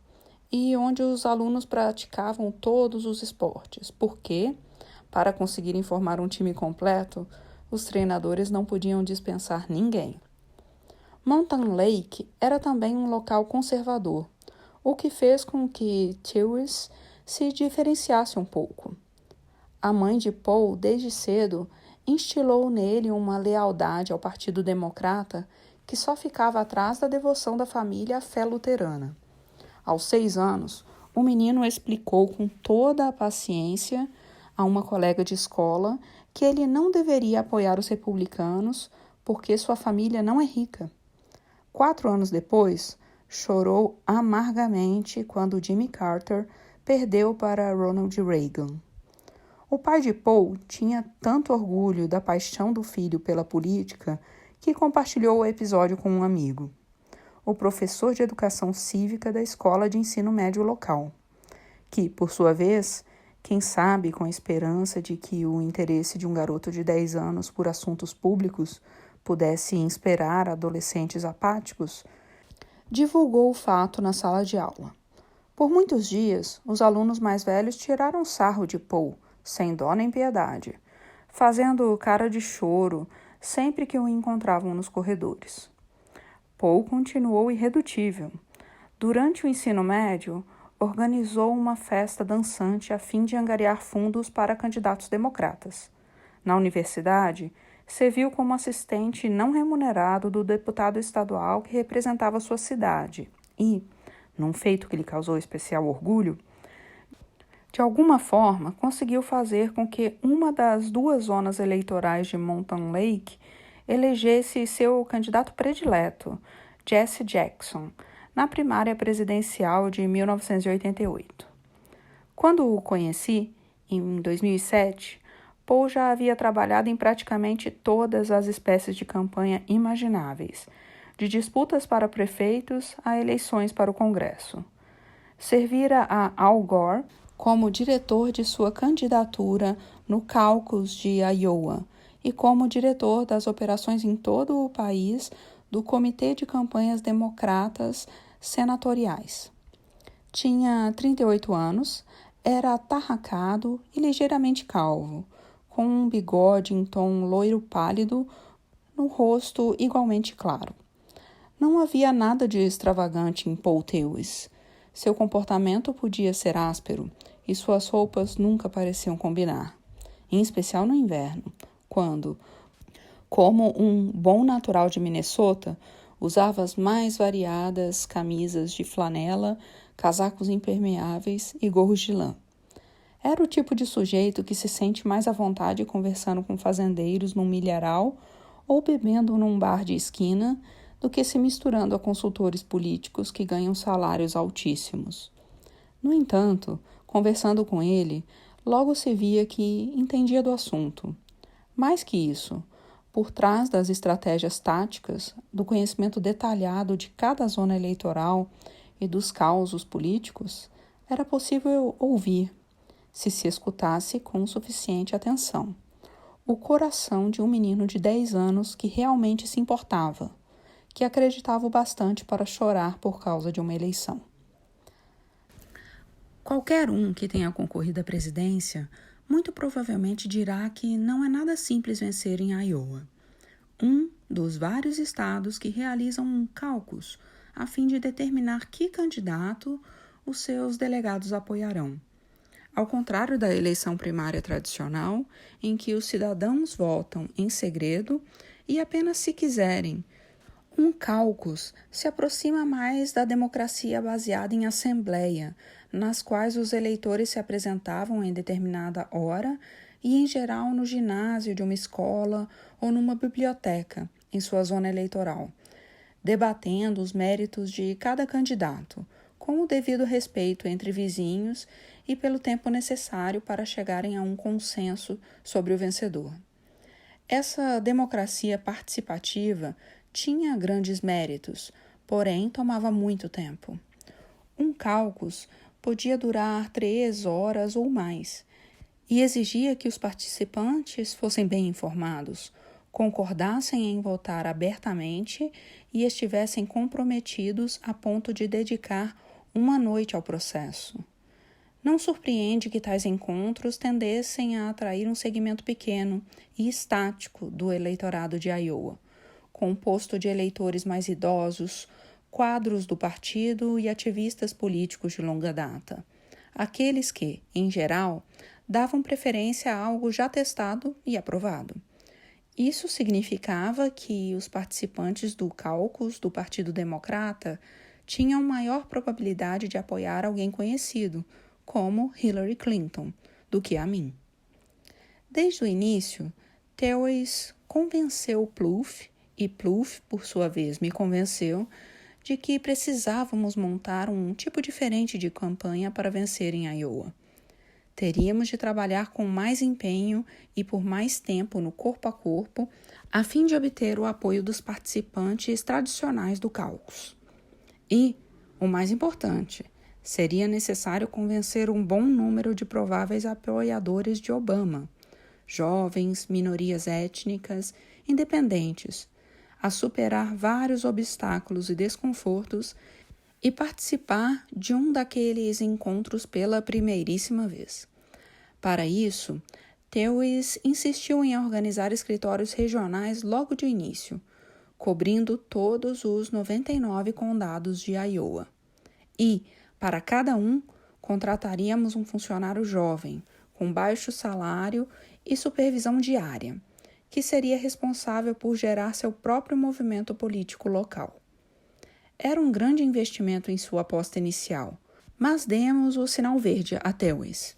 Speaker 1: e onde os alunos praticavam todos os esportes, porque, para conseguirem formar um time completo, os treinadores não podiam dispensar ninguém. Mountain Lake era também um local conservador, o que fez com que Tewis se diferenciasse um pouco. A mãe de Paul, desde cedo, instilou nele uma lealdade ao Partido Democrata que só ficava atrás da devoção da família à fé luterana. Aos 6 anos, o menino explicou com toda a paciência a uma colega de escola que ele não deveria apoiar os republicanos porque sua família não é rica. 4 anos depois, chorou amargamente quando Jimmy Carter perdeu para Ronald Reagan. O pai de Paul tinha tanto orgulho da paixão do filho pela política que compartilhou o episódio com um amigo, o professor de educação cívica da escola de ensino médio local, que, por sua vez, quem sabe com a esperança de que o interesse de um garoto de 10 anos por assuntos públicos pudesse inspirar adolescentes apáticos, divulgou o fato na sala de aula. Por muitos dias, os alunos mais velhos tiraram sarro de Paul, sem dó nem piedade, fazendo cara de choro sempre que o encontravam nos corredores. Paul continuou irredutível. Durante o ensino médio, organizou uma festa dançante a fim de angariar fundos para candidatos democratas. Na universidade, serviu como assistente não remunerado do deputado estadual que representava sua cidade e, num feito que lhe causou especial orgulho, de alguma forma conseguiu fazer com que uma das 2 zonas eleitorais de Mountain Lake elegesse seu candidato predileto, Jesse Jackson, na primária presidencial de 1988. Quando o conheci, em 2007, Paul já havia trabalhado em praticamente todas as espécies de campanha imagináveis, de disputas para prefeitos a eleições para o Congresso. Servira a Al Gore como diretor de sua candidatura no caucus de Iowa e como diretor das operações em todo o país do Comitê de Campanhas Democratas Senatoriais. Tinha 38 anos, era atarracado e ligeiramente calvo, com um bigode em tom loiro pálido, no rosto igualmente claro. Não havia nada de extravagante em Paul Lewis. Seu comportamento podia ser áspero e suas roupas nunca pareciam combinar, em especial no inverno, quando, como um bom natural de Minnesota, usava as mais variadas camisas de flanela, casacos impermeáveis e gorros de lã. Era o tipo de sujeito que se sente mais à vontade conversando com fazendeiros num milharal ou bebendo num bar de esquina do que se misturando a consultores políticos que ganham salários altíssimos. No entanto, conversando com ele, logo se via que entendia do assunto. Mais que isso, por trás das estratégias táticas, do conhecimento detalhado de cada zona eleitoral e dos causos políticos, era possível ouvir, se escutasse com suficiente atenção, o coração de um menino de 10 anos que realmente se importava, que acreditava o bastante para chorar por causa de uma eleição. Qualquer um que tenha concorrido à presidência muito provavelmente dirá que não é nada simples vencer em Iowa, um dos vários estados que realizam um caucus a fim de determinar que candidato os seus delegados apoiarão. Ao contrário da eleição primária tradicional, em que os cidadãos votam em segredo e apenas se quiserem, um caucus se aproxima mais da democracia baseada em assembleia, nas quais os eleitores se apresentavam em determinada hora e, em geral, no ginásio de uma escola ou numa biblioteca, em sua zona eleitoral, debatendo os méritos de cada candidato, com o devido respeito entre vizinhos e pelo tempo necessário para chegarem a um consenso sobre o vencedor. Essa democracia participativa tinha grandes méritos, porém tomava muito tempo. Um caucus podia durar 3 horas ou mais e exigia que os participantes fossem bem informados, concordassem em votar abertamente e estivessem comprometidos a ponto de dedicar uma noite ao processo. Não surpreende que tais encontros tendessem a atrair um segmento pequeno e estático do eleitorado de Iowa, composto de eleitores mais idosos, quadros do partido e ativistas políticos de longa data, aqueles que, em geral, davam preferência a algo já testado e aprovado. Isso significava que os participantes do caucus do Partido Democrata tinham maior probabilidade de apoiar alguém conhecido, como Hillary Clinton, do que a mim. Desde o início, Thewes convenceu Plouffe, e Plouffe, por sua vez, me convenceu de que precisávamos montar um tipo diferente de campanha para vencer em Iowa. Teríamos de trabalhar com mais empenho e por mais tempo no corpo a corpo, a fim de obter o apoio dos participantes tradicionais do caucus. E, o mais importante, seria necessário convencer um bom número de prováveis apoiadores de Obama, jovens, minorias étnicas, independentes, a superar vários obstáculos e desconfortos e participar de um daqueles encontros pela primeiríssima vez. Para isso, Thewes insistiu em organizar escritórios regionais logo de início, cobrindo todos os 99 condados de Iowa. E, para cada um, contrataríamos um funcionário jovem, com baixo salário e supervisão diária, que seria responsável por gerar seu próprio movimento político local. Era um grande investimento em sua aposta inicial, mas demos o sinal verde a Thewes.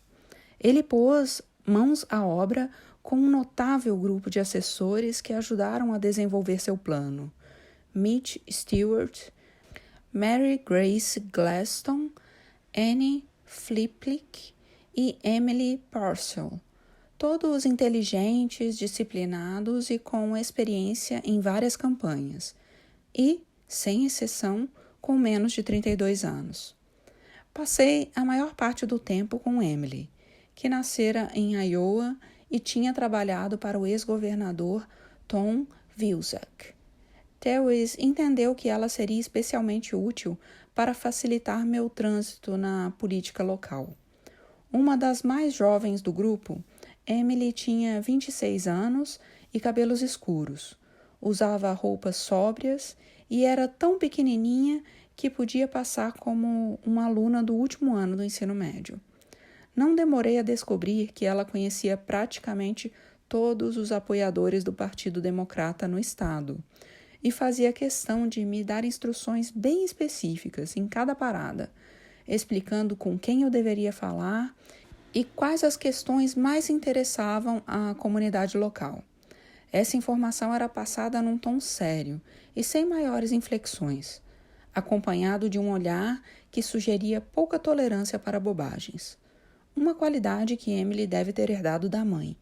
Speaker 1: Ele pôs mãos à obra com um notável grupo de assessores que ajudaram a desenvolver seu plano. Mitch Stewart, Mary Grace Glaston, Annie Fliplick e Emily Purcell, todos inteligentes, disciplinados e com experiência em várias campanhas, e, sem exceção, com menos de 32 anos. Passei a maior parte do tempo com Emily, que nascera em Iowa e tinha trabalhado para o ex-governador Tom Vilsack. Thewes entendeu que ela seria especialmente útil para facilitar meu trânsito na política local. Uma das mais jovens do grupo, Emily tinha 26 anos e cabelos escuros. Usava roupas sóbrias e era tão pequenininha que podia passar como uma aluna do último ano do ensino médio. Não demorei a descobrir que ela conhecia praticamente todos os apoiadores do Partido Democrata no estado e fazia questão de me dar instruções bem específicas em cada parada, explicando com quem eu deveria falar e quais as questões mais interessavam a comunidade local. Essa informação era passada num tom sério e sem maiores inflexões, acompanhado de um olhar que sugeria pouca tolerância para bobagens. Uma qualidade que Emily deve ter herdado da mãe,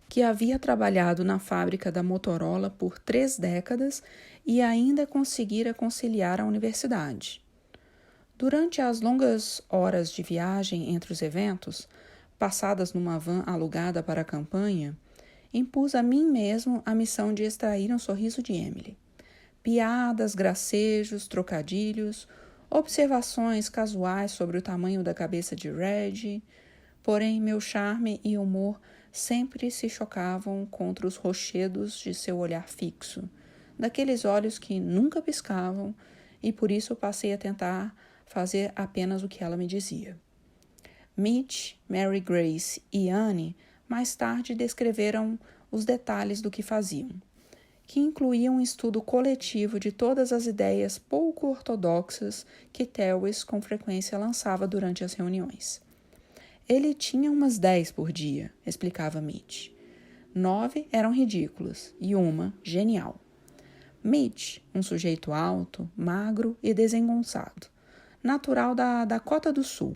Speaker 1: que havia trabalhado na fábrica da Motorola por 3 décadas e ainda conseguira conciliar a universidade. Durante as longas horas de viagem entre os eventos, passadas numa van alugada para a campanha, impus a mim mesmo a missão de extrair um sorriso de Emily. Piadas, gracejos, trocadilhos, observações casuais sobre o tamanho da cabeça de Reggie. Porém, meu charme e humor sempre se chocavam contra os rochedos de seu olhar fixo, daqueles olhos que nunca piscavam, e por isso passei a tentar fazer apenas o que ela me dizia. Mitch, Mary Grace e Annie mais tarde descreveram os detalhes do que faziam, que incluíam um estudo coletivo de todas as ideias pouco ortodoxas que Thewes com frequência lançava durante as reuniões. Ele tinha umas 10 por dia, explicava Mitch. 9 eram ridículas e uma genial. Mitch, um sujeito alto, magro e desengonçado, natural da Dakota do Sul,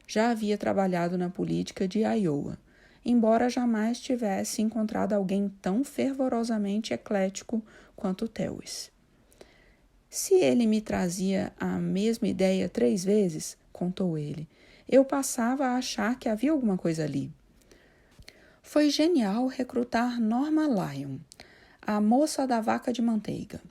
Speaker 1: já havia trabalhado na política de Iowa, embora jamais tivesse encontrado alguém tão fervorosamente eclético quanto Thewes. Se ele me trazia a mesma ideia 3 vezes, contou ele, eu passava a achar que havia alguma coisa ali. Foi genial recrutar Norma Lyon, a moça da vaca de manteiga,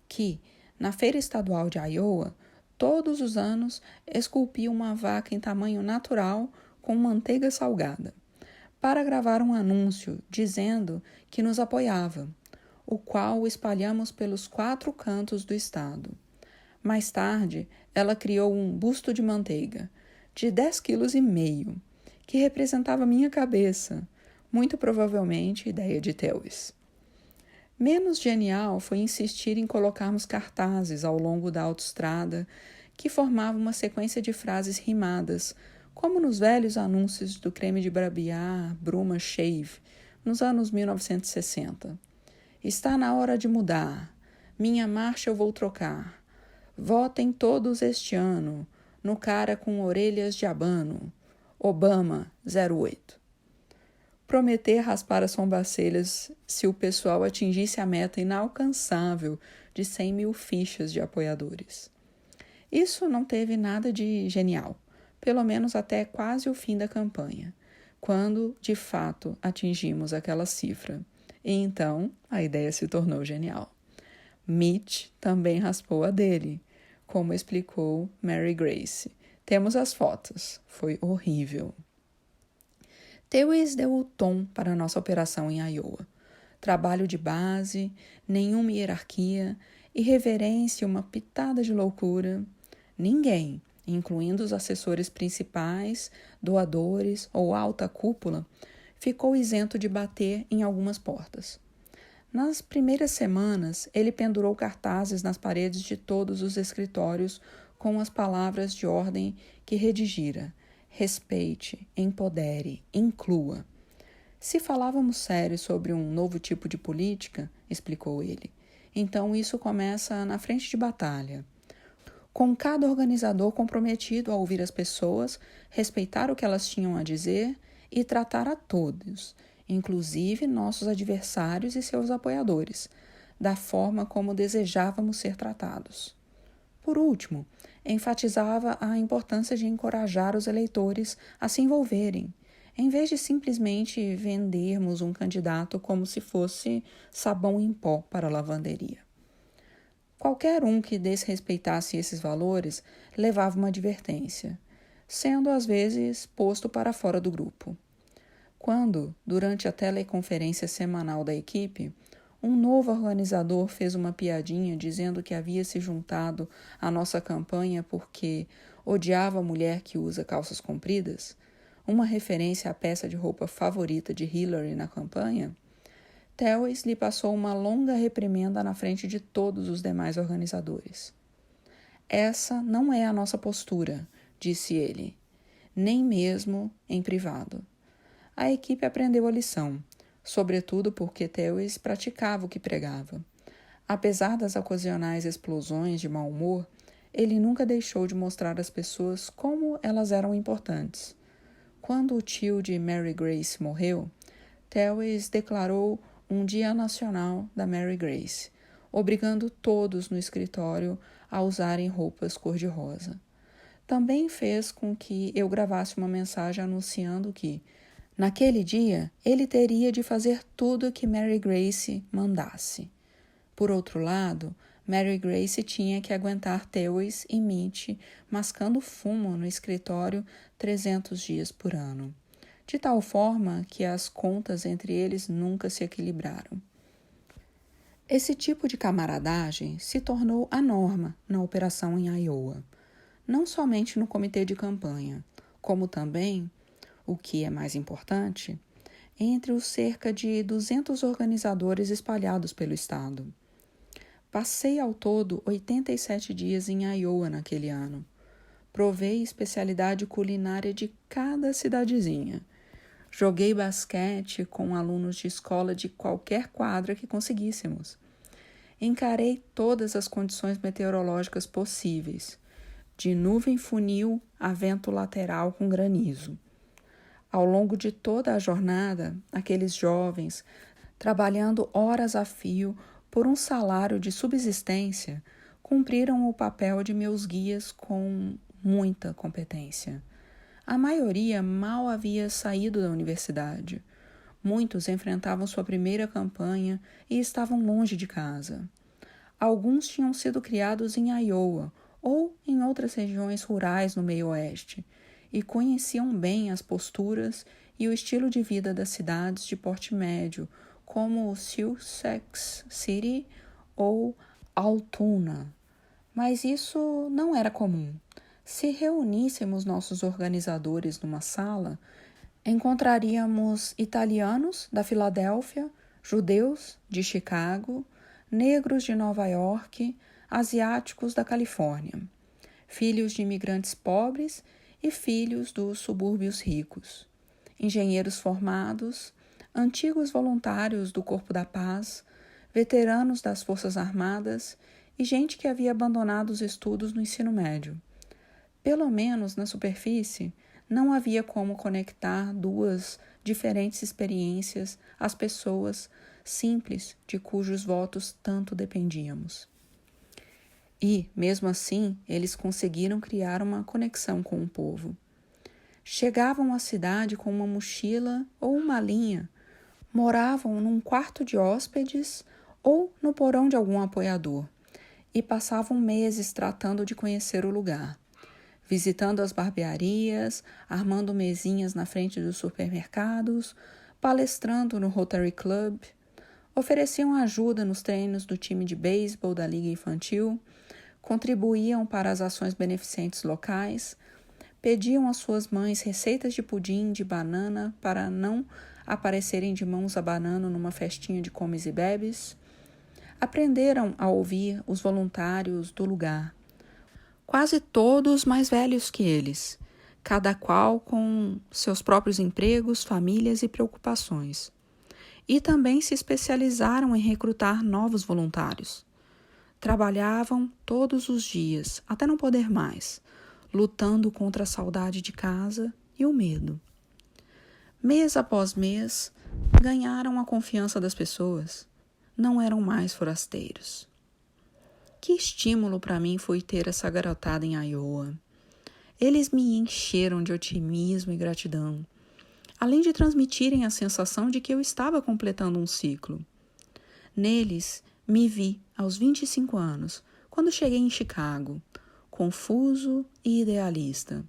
Speaker 1: que, na feira estadual de Iowa, todos os anos esculpia uma vaca em tamanho natural com manteiga salgada, para gravar um anúncio dizendo que nos apoiava, o qual espalhamos pelos 4 cantos do estado. Mais tarde, ela criou um busto de manteiga, de 10,5 kg, que representava minha cabeça, muito provavelmente ideia de Thewes. Menos genial foi insistir em colocarmos cartazes ao longo da autoestrada que formavam uma sequência de frases rimadas, como nos velhos anúncios do creme de barbear Bruma Shave, nos anos 1960. Está na hora de mudar. Minha marcha eu vou trocar. Votem todos este ano, no cara com orelhas de abano. Obama, 08. Prometer raspar as sobrancelhas se o pessoal atingisse a meta inalcançável de 100 mil fichas de apoiadores. Isso não teve nada de genial, pelo menos até quase o fim da campanha, quando, de fato, atingimos aquela cifra. E então, a ideia se tornou genial. Mitch também raspou a dele, como explicou Mary Grace. Temos as fotos. Foi horrível. Tewes deu o tom para a nossa operação em Iowa. Trabalho de base, nenhuma hierarquia, irreverência e uma pitada de loucura. Ninguém, incluindo os assessores principais, doadores ou alta cúpula, ficou isento de bater em algumas portas. Nas primeiras semanas, ele pendurou cartazes nas paredes de todos os escritórios com as palavras de ordem que redigira: respeite, empodere, inclua. Se falávamos sério sobre um novo tipo de política, explicou ele, então isso começa na frente de batalha, com cada organizador comprometido a ouvir as pessoas, respeitar o que elas tinham a dizer e tratar a todos, inclusive nossos adversários e seus apoiadores, da forma como desejávamos ser tratados. Por último, enfatizava a importância de encorajar os eleitores a se envolverem, em vez de simplesmente vendermos um candidato como se fosse sabão em pó para a lavanderia. Qualquer um que desrespeitasse esses valores levava uma advertência, sendo às vezes posto para fora do grupo. Quando, durante a teleconferência semanal da equipe, um novo organizador fez uma piadinha dizendo que havia se juntado à nossa campanha porque odiava a mulher que usa calças compridas, uma referência à peça de roupa favorita de Hillary na campanha, Tewes lhe passou uma longa reprimenda na frente de todos os demais organizadores. Essa não é a nossa postura, disse ele, nem mesmo em privado. A equipe aprendeu a lição, sobretudo porque Tewes praticava o que pregava. Apesar das ocasionais explosões de mau humor, ele nunca deixou de mostrar às pessoas como elas eram importantes. Quando o tio de Mary Grace morreu, Tewes declarou um dia nacional da Mary Grace, obrigando todos no escritório a usarem roupas cor-de-rosa. Também fez com que eu gravasse uma mensagem anunciando que, naquele dia, ele teria de fazer tudo o que Mary Grace mandasse. Por outro lado, Mary Grace tinha que aguentar Tewes e Mitch mascando fumo no escritório 300 dias por ano, de tal forma que as contas entre eles nunca se equilibraram. Esse tipo de camaradagem se tornou a norma na operação em Iowa, não somente no comitê de campanha, como também, o que é mais importante, entre os cerca de 200 organizadores espalhados pelo estado. Passei ao todo 87 dias em Iowa naquele ano. Provei especialidade culinária de cada cidadezinha. Joguei basquete com alunos de escola de qualquer quadra que conseguíssemos. Encarei todas as condições meteorológicas possíveis, de nuvem funil a vento lateral com granizo. Ao longo de toda a jornada, aqueles jovens, trabalhando horas a fio por um salário de subsistência, cumpriram o papel de meus guias com muita competência. A maioria mal havia saído da universidade. Muitos enfrentavam sua primeira campanha e estavam longe de casa. Alguns tinham sido criados em Iowa ou em outras regiões rurais no meio-oeste e conheciam bem as posturas e o estilo de vida das cidades de porte médio, como Sussex City ou Altoona. Mas isso não era comum. Se reuníssemos nossos organizadores numa sala, encontraríamos italianos da Filadélfia, judeus de Chicago, negros de Nova York, asiáticos da Califórnia, filhos de imigrantes pobres e filhos dos subúrbios ricos, engenheiros formados, antigos voluntários do Corpo da Paz, veteranos das Forças Armadas e gente que havia abandonado os estudos no ensino médio. Pelo menos na superfície, não havia como conectar duas diferentes experiências às pessoas simples de cujos votos tanto dependíamos. E, mesmo assim, eles conseguiram criar uma conexão com o povo. Chegavam à cidade com uma mochila ou uma malinha, moravam num quarto de hóspedes ou no porão de algum apoiador e passavam meses tratando de conhecer o lugar, visitando as barbearias, armando mesinhas na frente dos supermercados, palestrando no Rotary Club, ofereciam ajuda nos treinos do time de beisebol da Liga Infantil, contribuíam para as ações beneficentes locais, pediam às suas mães receitas de pudim de banana para não aparecerem de mãos abanando numa festinha de comes e bebes. Aprenderam a ouvir os voluntários do lugar, quase todos mais velhos que eles, cada qual com seus próprios empregos, famílias e preocupações. E também se especializaram em recrutar novos voluntários. Trabalhavam todos os dias, até não poder mais, lutando contra a saudade de casa e o medo. Mês após mês, ganharam a confiança das pessoas. Não eram mais forasteiros. Que estímulo para mim foi ter essa garotada em Iowa. Eles me encheram de otimismo e gratidão, além de transmitirem a sensação de que eu estava completando um ciclo. Neles, me vi aos 25 anos, quando cheguei em Chicago, confuso e idealista.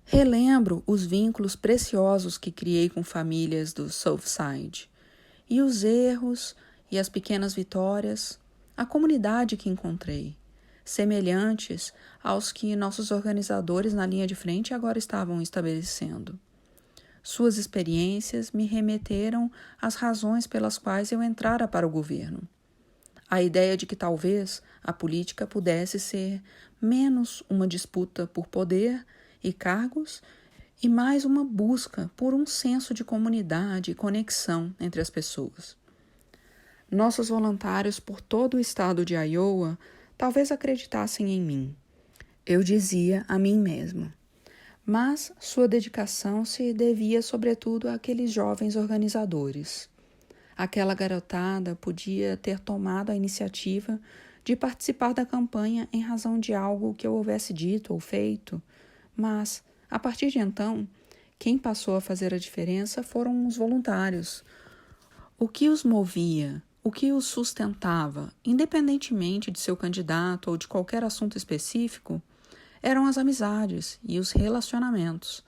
Speaker 1: Relembro os vínculos preciosos que criei com famílias do South Side, e os erros e as pequenas vitórias, a comunidade que encontrei, semelhantes aos que nossos organizadores na linha de frente agora estavam estabelecendo. Suas experiências me remeteram às razões pelas quais eu entrara para o governo. A ideia de que talvez a política pudesse ser menos uma disputa por poder e cargos e mais uma busca por um senso de comunidade e conexão entre as pessoas. Nossos voluntários por todo o estado de Iowa talvez acreditassem em mim. Eu dizia a mim mesmo. Mas sua dedicação se devia sobretudo àqueles jovens organizadores. Aquela garotada podia ter tomado a iniciativa de participar da campanha em razão de algo que eu houvesse dito ou feito, mas, a partir de então, quem passou a fazer a diferença foram os voluntários. O que os movia, o que os sustentava, independentemente de seu candidato ou de qualquer assunto específico, eram as amizades e os relacionamentos,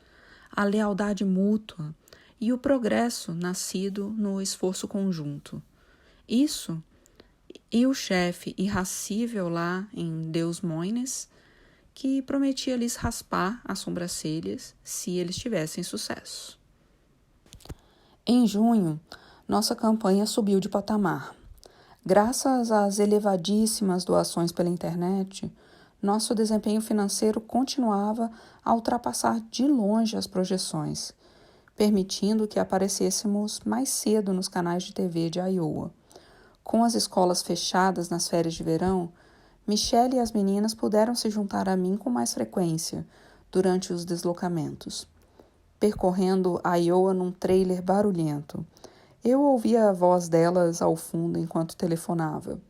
Speaker 1: a lealdade mútua e o progresso nascido no esforço conjunto. Isso e o chefe irracível lá em Des Moines, que prometia lhes raspar as sobrancelhas se eles tivessem sucesso. Em junho, nossa campanha subiu de patamar. Graças às elevadíssimas doações pela internet, nosso desempenho financeiro continuava a ultrapassar de longe as projeções, permitindo que aparecêssemos mais cedo nos canais de TV de Iowa. Com as escolas fechadas nas férias de verão, Michelle e as meninas puderam se juntar a mim com mais frequência durante os deslocamentos. Percorrendo Iowa num trailer barulhento, eu ouvia a voz delas ao fundo enquanto telefonava.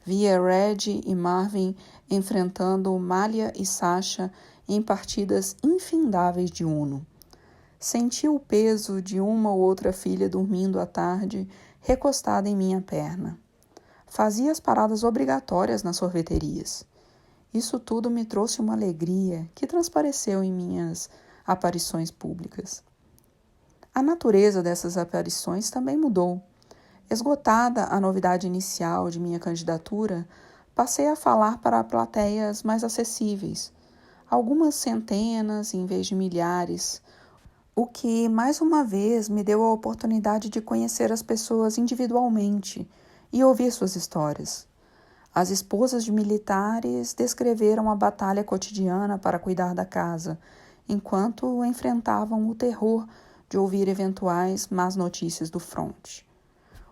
Speaker 1: Via Red e Marvin enfrentando Malia e Sasha em partidas infindáveis de Uno. Senti o peso de uma ou outra filha dormindo à tarde, recostada em minha perna. Fazia as paradas obrigatórias nas sorveterias. Isso tudo me trouxe uma alegria que transpareceu em minhas aparições públicas. A natureza dessas aparições também mudou. Esgotada a novidade inicial de minha candidatura, passei a falar para plateias mais acessíveis, algumas centenas em vez de milhares, o que mais uma vez me deu a oportunidade de conhecer as pessoas individualmente e ouvir suas histórias. As esposas de militares descreveram a batalha cotidiana para cuidar da casa, enquanto enfrentavam o terror de ouvir eventuais más notícias do fronte.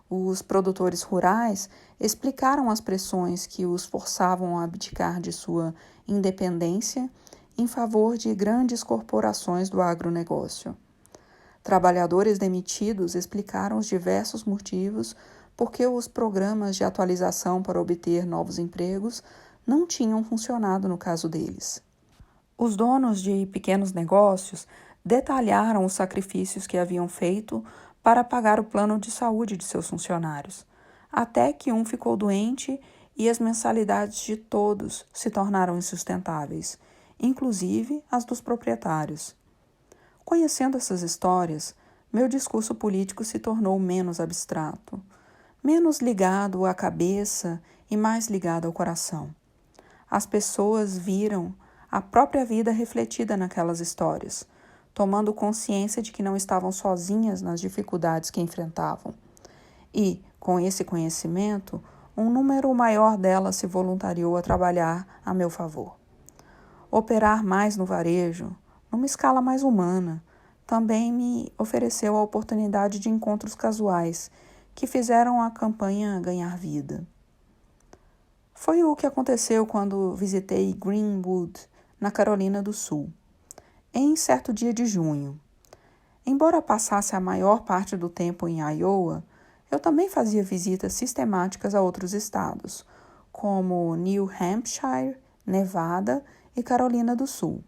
Speaker 1: Os produtores rurais explicaram as pressões que os forçavam a abdicar de sua independência em favor de grandes corporações do agronegócio. Trabalhadores demitidos explicaram os diversos motivos por que os programas de atualização para obter novos empregos não tinham funcionado no caso deles. Os donos de pequenos negócios detalharam os sacrifícios que haviam feito para pagar o plano de saúde de seus funcionários, até que um ficou doente e as mensalidades de todos se tornaram insustentáveis, inclusive as dos proprietários. Conhecendo essas histórias, meu discurso político se tornou menos abstrato, menos ligado à cabeça e mais ligado ao coração. As pessoas viram a própria vida refletida naquelas histórias, tomando consciência de que não estavam sozinhas nas dificuldades que enfrentavam. E, com esse conhecimento, um número maior delas se voluntariou a trabalhar a meu favor. Operar mais no varejo, numa escala mais humana, também me ofereceu a oportunidade de encontros casuais que fizeram a campanha ganhar vida. Foi o que aconteceu quando visitei Greenwood, na Carolina do Sul, em certo dia de junho. Embora passasse a maior parte do tempo em Iowa, eu também fazia visitas sistemáticas a outros estados, como New Hampshire, Nevada e Carolina do Sul,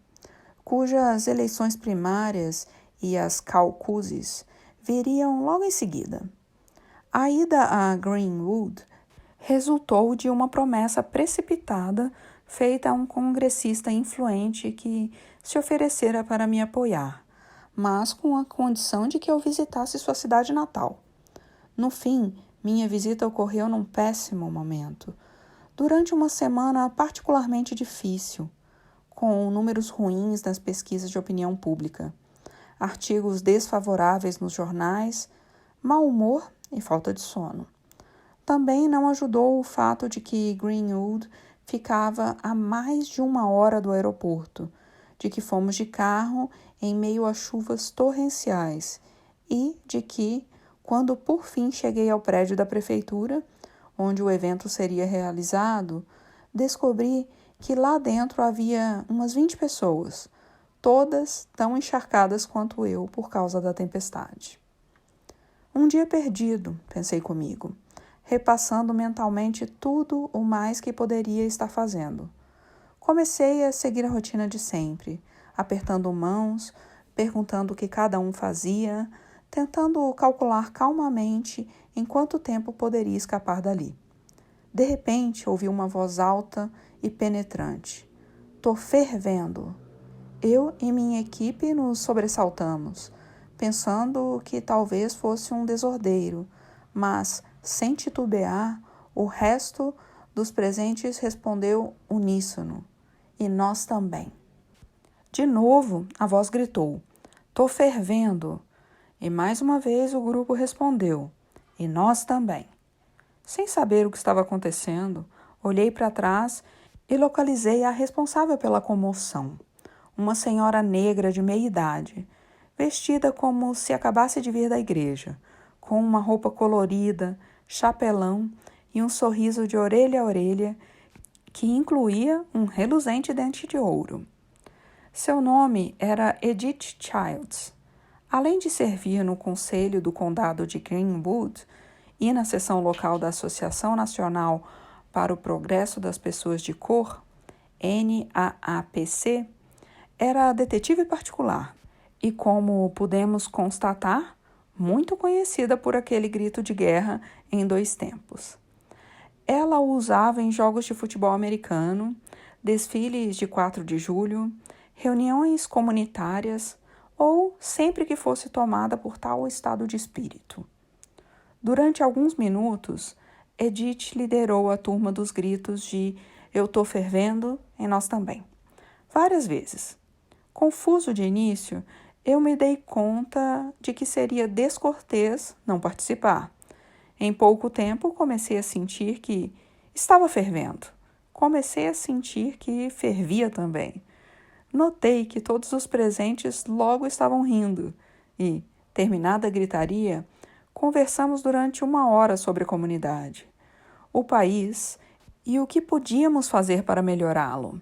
Speaker 1: cujas eleições primárias e as caucuses viriam logo em seguida. A ida a Greenwood resultou de uma promessa precipitada feita a um congressista influente que se oferecera para me apoiar, mas com a condição de que eu visitasse sua cidade natal. No fim, minha visita ocorreu num péssimo momento, durante uma semana particularmente difícil, com números ruins nas pesquisas de opinião pública, artigos desfavoráveis nos jornais, mau humor e falta de sono. Também não ajudou o fato de que Greenwood ficava a mais de 1 hora do aeroporto, de que fomos de carro em meio a chuvas torrenciais e de que, quando por fim cheguei ao prédio da prefeitura, onde o evento seria realizado, descobri que lá dentro havia umas 20 pessoas, todas tão encharcadas quanto eu por causa da tempestade. Um dia perdido, pensei comigo, repassando mentalmente tudo o mais que poderia estar fazendo. Comecei a seguir a rotina de sempre, apertando mãos, perguntando o que cada um fazia, tentando calcular calmamente em quanto tempo poderia escapar dali. De repente, ouvi uma voz alta e penetrante. "Tô fervendo." Eu e minha equipe nos sobressaltamos, pensando que talvez fosse um desordeiro, mas, sem titubear, o resto dos presentes respondeu uníssono. E nós também. De novo, a voz gritou: "Tô fervendo." E mais uma vez o grupo respondeu: "E nós também." Sem saber o que estava acontecendo, olhei para trás e localizei a responsável pela comoção, uma senhora negra de meia idade, vestida como se acabasse de vir da igreja, com uma roupa colorida, chapelão e um sorriso de orelha a orelha que incluía um reluzente dente de ouro. Seu nome era Edith Childs. Além de servir no Conselho do Condado de Greenwood e na seção local da Associação Nacional para o Progresso das Pessoas de Cor, NAAPC, era detetive particular e, como pudemos constatar, muito conhecida por aquele grito de guerra em 2 tempos. Ela o usava em jogos de futebol americano, desfiles de 4 de julho, reuniões comunitárias ou sempre que fosse tomada por tal estado de espírito. Durante alguns minutos, Edith liderou a turma dos gritos de "Eu tô fervendo" e "Nós também", várias vezes. Confuso de início, eu me dei conta de que seria descortês não participar. Em pouco tempo, comecei a sentir que estava fervendo. Comecei a sentir que fervia também. Notei que todos os presentes logo estavam rindo e, terminada a gritaria, conversamos durante 1 hora sobre a comunidade, o país e o que podíamos fazer para melhorá-lo.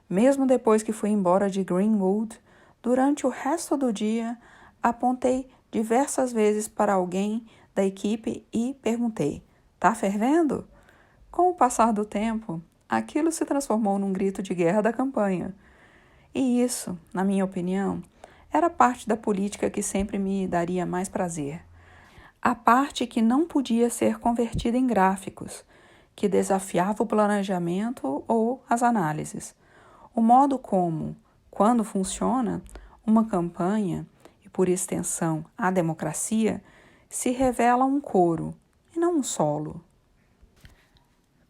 Speaker 1: Mesmo depois que fui embora de Greenwood, durante o resto do dia, apontei diversas vezes para alguém da equipe e perguntei: "Tá fervendo?" Com o passar do tempo, aquilo se transformou num grito de guerra da campanha. E isso, na minha opinião, era parte da política que sempre me daria mais prazer. A parte que não podia ser convertida em gráficos, que desafiava o planejamento ou as análises. O modo como, quando funciona, uma campanha, e por extensão a democracia, se revela um coro e não um solo.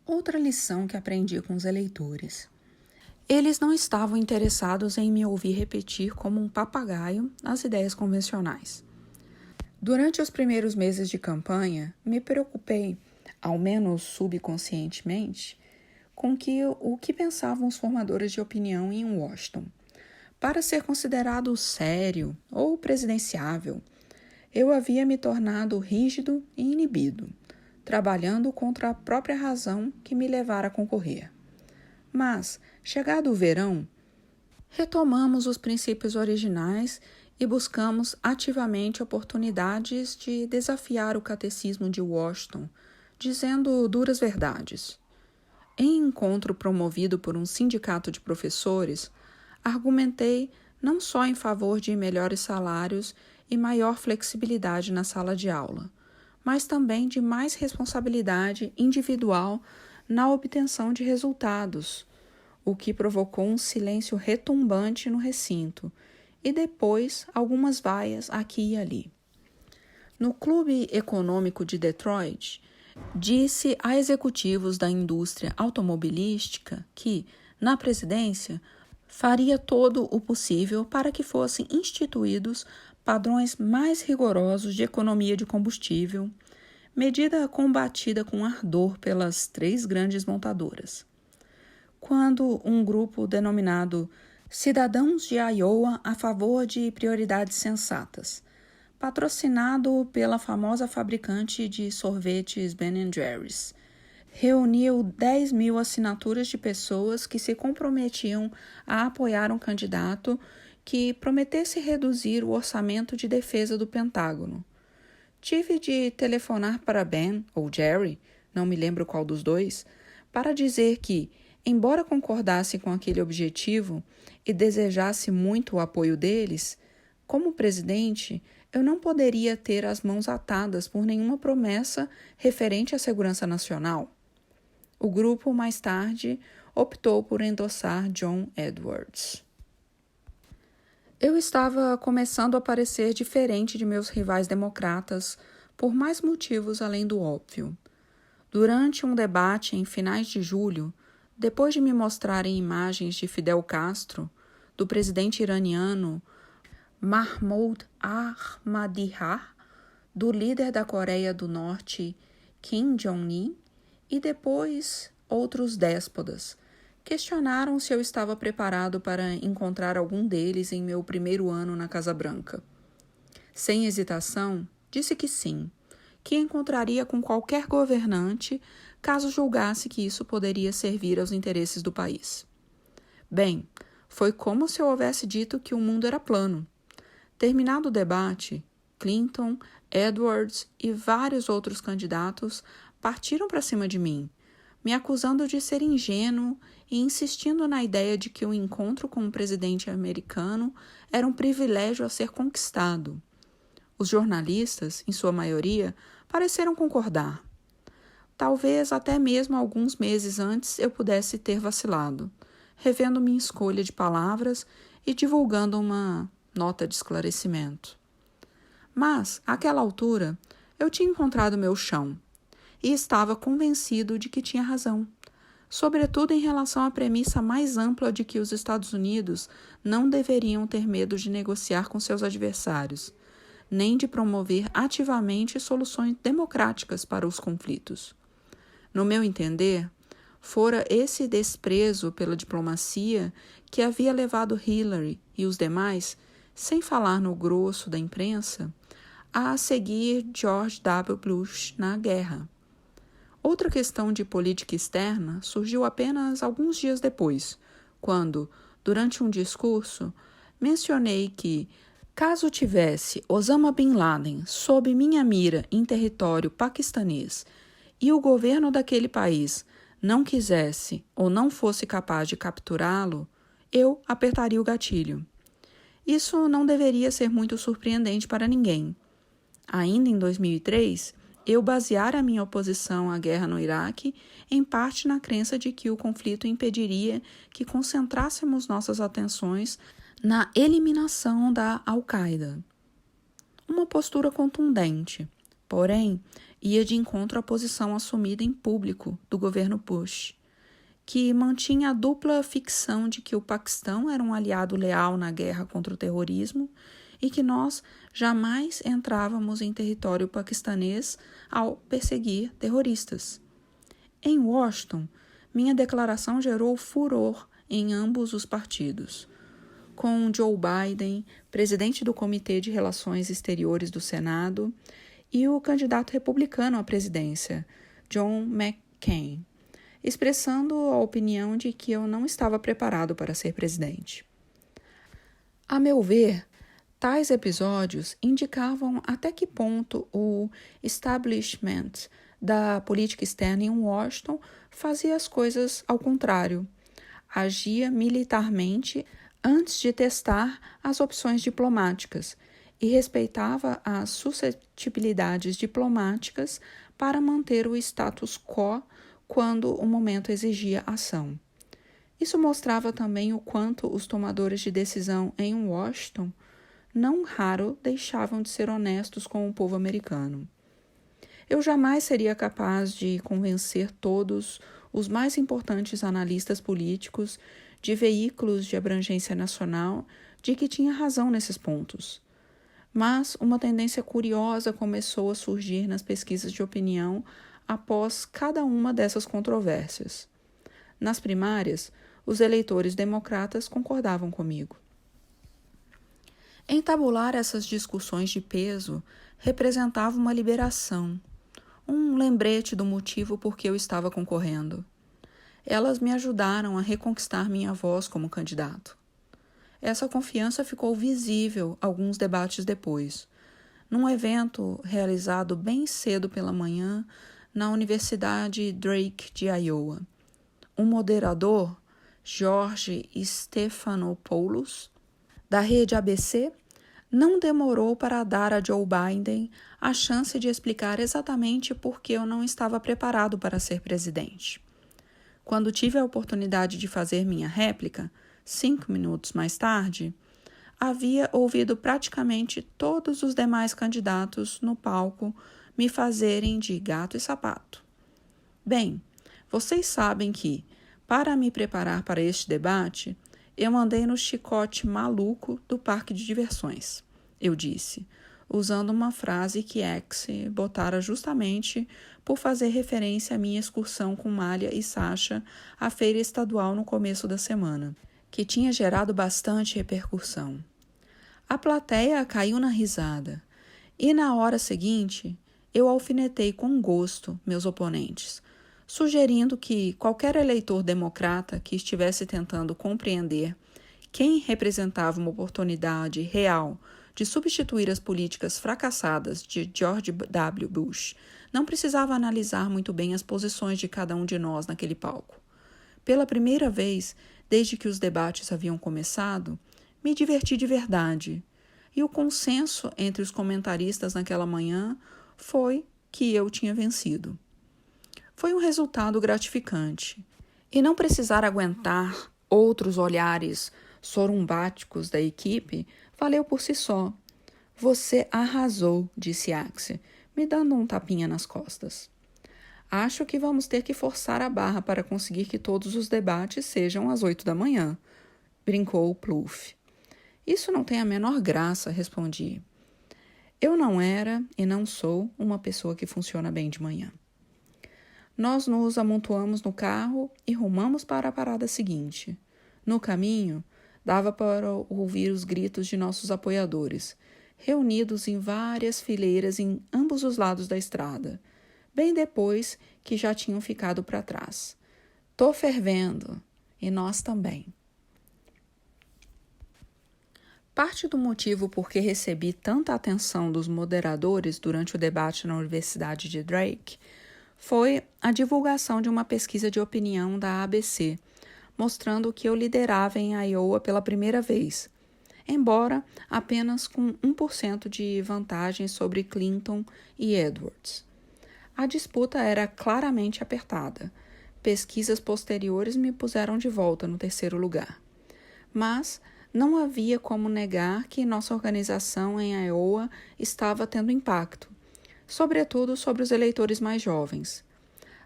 Speaker 1: Outra lição que aprendi com os eleitores. Eles não estavam interessados em me ouvir repetir como um papagaio as ideias convencionais. Durante os primeiros meses de campanha, me preocupei, ao menos subconscientemente, com o que pensavam os formadores de opinião em Washington. Para ser considerado sério ou presidenciável, eu havia me tornado rígido e inibido, trabalhando contra a própria razão que me levara a concorrer. Mas, chegado o verão, retomamos os princípios originais e buscamos ativamente oportunidades de desafiar o catecismo de Washington, dizendo duras verdades. Em encontro promovido por um sindicato de professores, argumentei não só em favor de melhores salários e maior flexibilidade na sala de aula, mas também de mais responsabilidade individual na obtenção de resultados, o que provocou um silêncio retumbante no recinto e depois algumas vaias aqui e ali. No Clube Econômico de Detroit, disse a executivos da indústria automobilística que, na presidência, faria todo o possível para que fossem instituídos padrões mais rigorosos de economia de combustível, medida combatida com ardor pelas 3 grandes montadoras. Quando um grupo denominado Cidadãos de Iowa a favor de prioridades sensatas, patrocinado pela famosa fabricante de sorvetes Ben & Jerry's, reuniu 10.000 assinaturas de pessoas que se comprometiam a apoiar um candidato que prometesse reduzir o orçamento de defesa do Pentágono. Tive de telefonar para Ben ou Jerry, não me lembro qual dos dois, para dizer que, embora concordasse com aquele objetivo e desejasse muito o apoio deles, como presidente, eu não poderia ter as mãos atadas por nenhuma promessa referente à segurança nacional. O grupo, mais tarde, optou por endossar John Edwards. Eu estava começando a parecer diferente de meus rivais democratas por mais motivos além do óbvio. Durante um debate em finais de julho, depois de me mostrarem imagens de Fidel Castro, do presidente iraniano Mahmoud Ahmadinejad, do líder da Coreia do Norte Kim Jong-un e depois outros déspotas, questionaram se eu estava preparado para encontrar algum deles em meu primeiro ano na Casa Branca. Sem hesitação, disse que sim, que encontraria com qualquer governante caso julgasse que isso poderia servir aos interesses do país. Bem, foi como se eu houvesse dito que o mundo era plano. Terminado o debate, Clinton, Edwards e vários outros candidatos partiram para cima de mim, me acusando de ser ingênuo e insistindo na ideia de que o encontro com o presidente americano era um privilégio a ser conquistado. Os jornalistas, em sua maioria, pareceram concordar. Talvez até mesmo alguns meses antes eu pudesse ter vacilado, revendo minha escolha de palavras e divulgando uma nota de esclarecimento. Mas, àquela altura, eu tinha encontrado meu chão e estava convencido de que tinha razão. sobretudo em relação à premissa mais ampla de que os Estados Unidos não deveriam ter medo de negociar com seus adversários, nem de promover ativamente soluções democráticas para os conflitos. No meu entender, fora esse desprezo pela diplomacia que havia levado Hillary e os demais, sem falar no grosso da imprensa, a seguir George W. Bush na guerra. Outra questão de política externa surgiu apenas alguns dias depois, quando, durante um discurso, mencionei que, caso tivesse Osama Bin Laden sob minha mira em território paquistanês e o governo daquele país não quisesse ou não fosse capaz de capturá-lo, eu apertaria o gatilho. Isso não deveria ser muito surpreendente para ninguém. Ainda em 2003, eu baseara a minha oposição à guerra no Iraque em parte na crença de que o conflito impediria que concentrássemos nossas atenções na eliminação da Al-Qaeda. Uma postura contundente, porém, ia de encontro à posição assumida em público do governo Bush, que mantinha a dupla ficção de que o Paquistão era um aliado leal na guerra contra o terrorismo e que nós jamais entrávamos em território paquistanês ao perseguir terroristas. Em Washington, minha declaração gerou furor em ambos os partidos, com Joe Biden, presidente do Comitê de Relações Exteriores do Senado, e o candidato republicano à presidência, John McCain, expressando a opinião de que eu não estava preparado para ser presidente. A meu ver, tais episódios indicavam até que ponto o establishment da política externa em Washington fazia as coisas ao contrário. Agia militarmente antes de testar as opções diplomáticas e respeitava as suscetibilidades diplomáticas para manter o status quo quando o momento exigia ação. Isso mostrava também o quanto os tomadores de decisão em Washington não raro deixavam de ser honestos com o povo americano. Eu jamais seria capaz de convencer todos os mais importantes analistas políticos de veículos de abrangência nacional de que tinha razão nesses pontos. Mas uma tendência curiosa começou a surgir nas pesquisas de opinião após cada uma dessas controvérsias. Nas primárias, os eleitores democratas concordavam comigo. Entabular essas discussões de peso representava uma liberação, um lembrete do motivo por que eu estava concorrendo. Elas me ajudaram a reconquistar minha voz como candidato. Essa confiança ficou visível alguns debates depois, num evento realizado bem cedo pela manhã na Universidade Drake de Iowa. Um moderador, George Stephanopoulos, da rede ABC, não demorou para dar a Joe Biden a chance de explicar exatamente por que eu não estava preparado para ser presidente. Quando tive a oportunidade de fazer minha réplica, 5 minutos mais tarde, havia ouvido praticamente todos os demais candidatos no palco me fazerem de gato e sapato. Bem, vocês sabem que, para me preparar para este debate, eu andei no chicote maluco do parque de diversões, eu disse, usando uma frase que X botara justamente por fazer referência à minha excursão com Malha e Sasha à feira estadual no começo da semana, que tinha gerado bastante repercussão. A plateia caiu na risada, e na hora seguinte eu alfinetei com gosto meus oponentes, sugerindo que qualquer eleitor democrata que estivesse tentando compreender quem representava uma oportunidade real de substituir as políticas fracassadas de George W. Bush não precisava analisar muito bem as posições de cada um de nós naquele palco. Pela primeira vez, desde que os debates haviam começado, me diverti de verdade, e o consenso entre os comentaristas naquela manhã foi que eu tinha vencido. Foi um resultado gratificante, e não precisar aguentar outros olhares sorumbáticos da equipe valeu por si só. Você arrasou, disse Axel, me dando um tapinha nas costas. Acho que vamos ter que forçar a barra para conseguir que todos os debates sejam às 8 da manhã, brincou Plouffe. Isso não tem a menor graça, respondi. Eu não era e não sou uma pessoa que funciona bem de manhã. Nós nos amontoamos no carro e rumamos para a parada seguinte. No caminho, dava para ouvir os gritos de nossos apoiadores, reunidos em várias fileiras em ambos os lados da estrada, bem depois que já tinham ficado para trás. Tô fervendo, e nós também. Parte do motivo por que recebi tanta atenção dos moderadores durante o debate na Universidade de Drake foi a divulgação de uma pesquisa de opinião da ABC, mostrando que eu liderava em Iowa pela primeira vez, embora apenas com 1% de vantagem sobre Clinton e Edwards. A disputa era claramente apertada. Pesquisas posteriores me puseram de volta no terceiro lugar. Mas não havia como negar que nossa organização em Iowa estava tendo impacto, sobretudo sobre os eleitores mais jovens.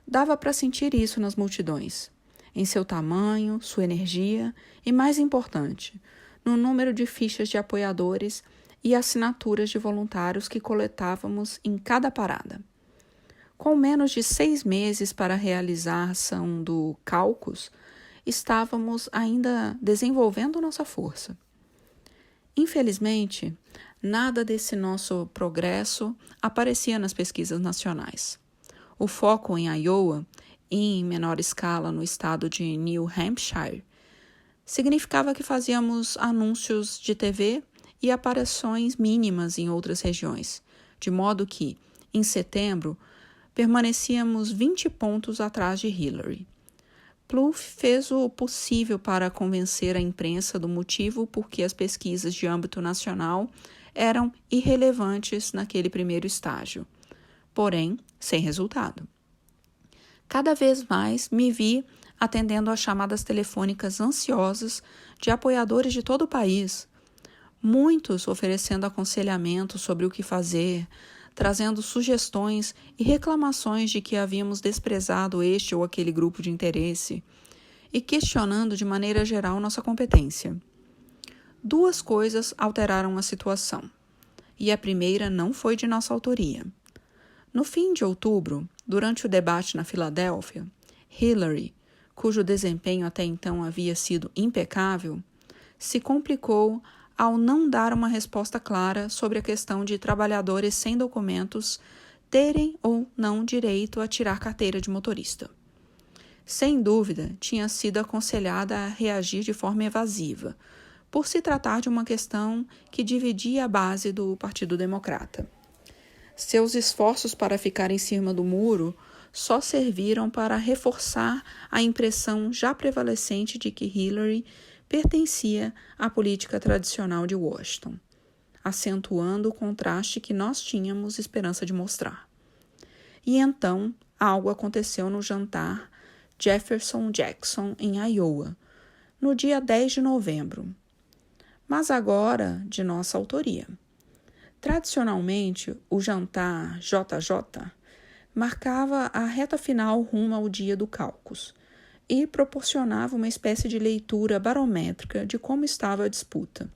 Speaker 1: Dava para sentir isso nas multidões, em seu tamanho, sua energia e, mais importante, no número de fichas de apoiadores e assinaturas de voluntários que coletávamos em cada parada. Com menos de 6 meses para realizar a ação do Caucus, estávamos ainda desenvolvendo nossa força. Infelizmente, nada desse nosso progresso aparecia nas pesquisas nacionais. O foco em Iowa e, em menor escala, no estado de New Hampshire, significava que fazíamos anúncios de TV e aparições mínimas em outras regiões, de modo que, em setembro, permanecíamos 20 pontos atrás de Hillary. Plouffe fez o possível para convencer a imprensa do motivo por que as pesquisas de âmbito nacional eram irrelevantes naquele primeiro estágio, porém sem resultado. Cada vez mais me vi atendendo às chamadas telefônicas ansiosas de apoiadores de todo o país, muitos oferecendo aconselhamento sobre o que fazer, trazendo sugestões e reclamações de que havíamos desprezado este ou aquele grupo de interesse e questionando de maneira geral nossa competência. 2 coisas alteraram a situação, e a primeira não foi de nossa autoria. No fim de outubro, durante o debate na Filadélfia, Hillary, cujo desempenho até então havia sido impecável, se complicou ao não dar uma resposta clara sobre a questão de trabalhadores sem documentos terem ou não direito a tirar carteira de motorista. Sem dúvida, tinha sido aconselhada a reagir de forma evasiva, por se tratar de uma questão que dividia a base do Partido Democrata. Seus esforços para ficar em cima do muro só serviram para reforçar a impressão já prevalecente de que Hillary pertencia à política tradicional de Washington, acentuando o contraste que nós tínhamos esperança de mostrar. E então, algo aconteceu no jantar Jefferson-Jackson, em Iowa, no dia 10 de novembro, mas agora de nossa autoria. Tradicionalmente, o jantar JJ marcava a reta final rumo ao dia do Caucus e proporcionava uma espécie de leitura barométrica de como estava a disputa,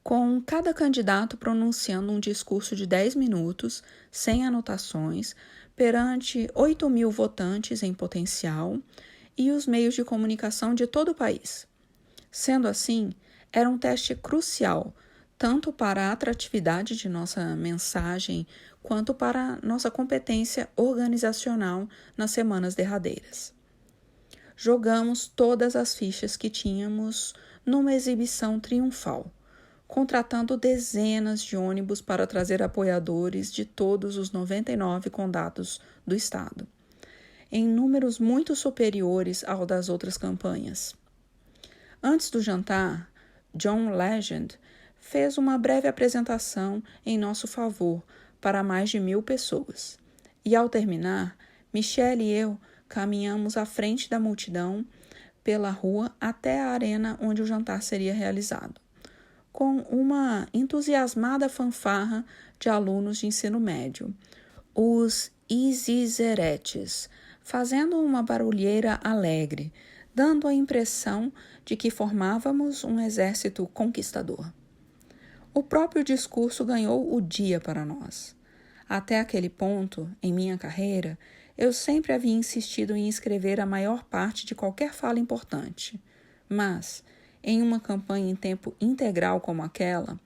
Speaker 1: com cada candidato pronunciando um discurso de 10 minutos, sem anotações, perante 8.000 votantes em potencial e os meios de comunicação de todo o país. Sendo assim, era um teste crucial, tanto para a atratividade de nossa mensagem, quanto para nossa competência organizacional nas semanas derradeiras. Jogamos todas as fichas que tínhamos numa exibição triunfal, contratando dezenas de ônibus para trazer apoiadores de todos os 99 condados do estado, em números muito superiores ao das outras campanhas. Antes do jantar, John Legend fez uma breve apresentação em nosso favor para mais de 1.000 pessoas, e ao terminar, Michelle e eu caminhamos à frente da multidão pela rua até a arena onde o jantar seria realizado, com uma entusiasmada fanfarra de alunos de ensino médio, os isizeretes, fazendo uma barulheira alegre, dando a impressão de que formávamos um exército conquistador. O próprio discurso ganhou o dia para nós. Até aquele ponto, em minha carreira, eu sempre havia insistido em escrever a maior parte de qualquer fala importante. Mas, em uma campanha em tempo integral como aquela,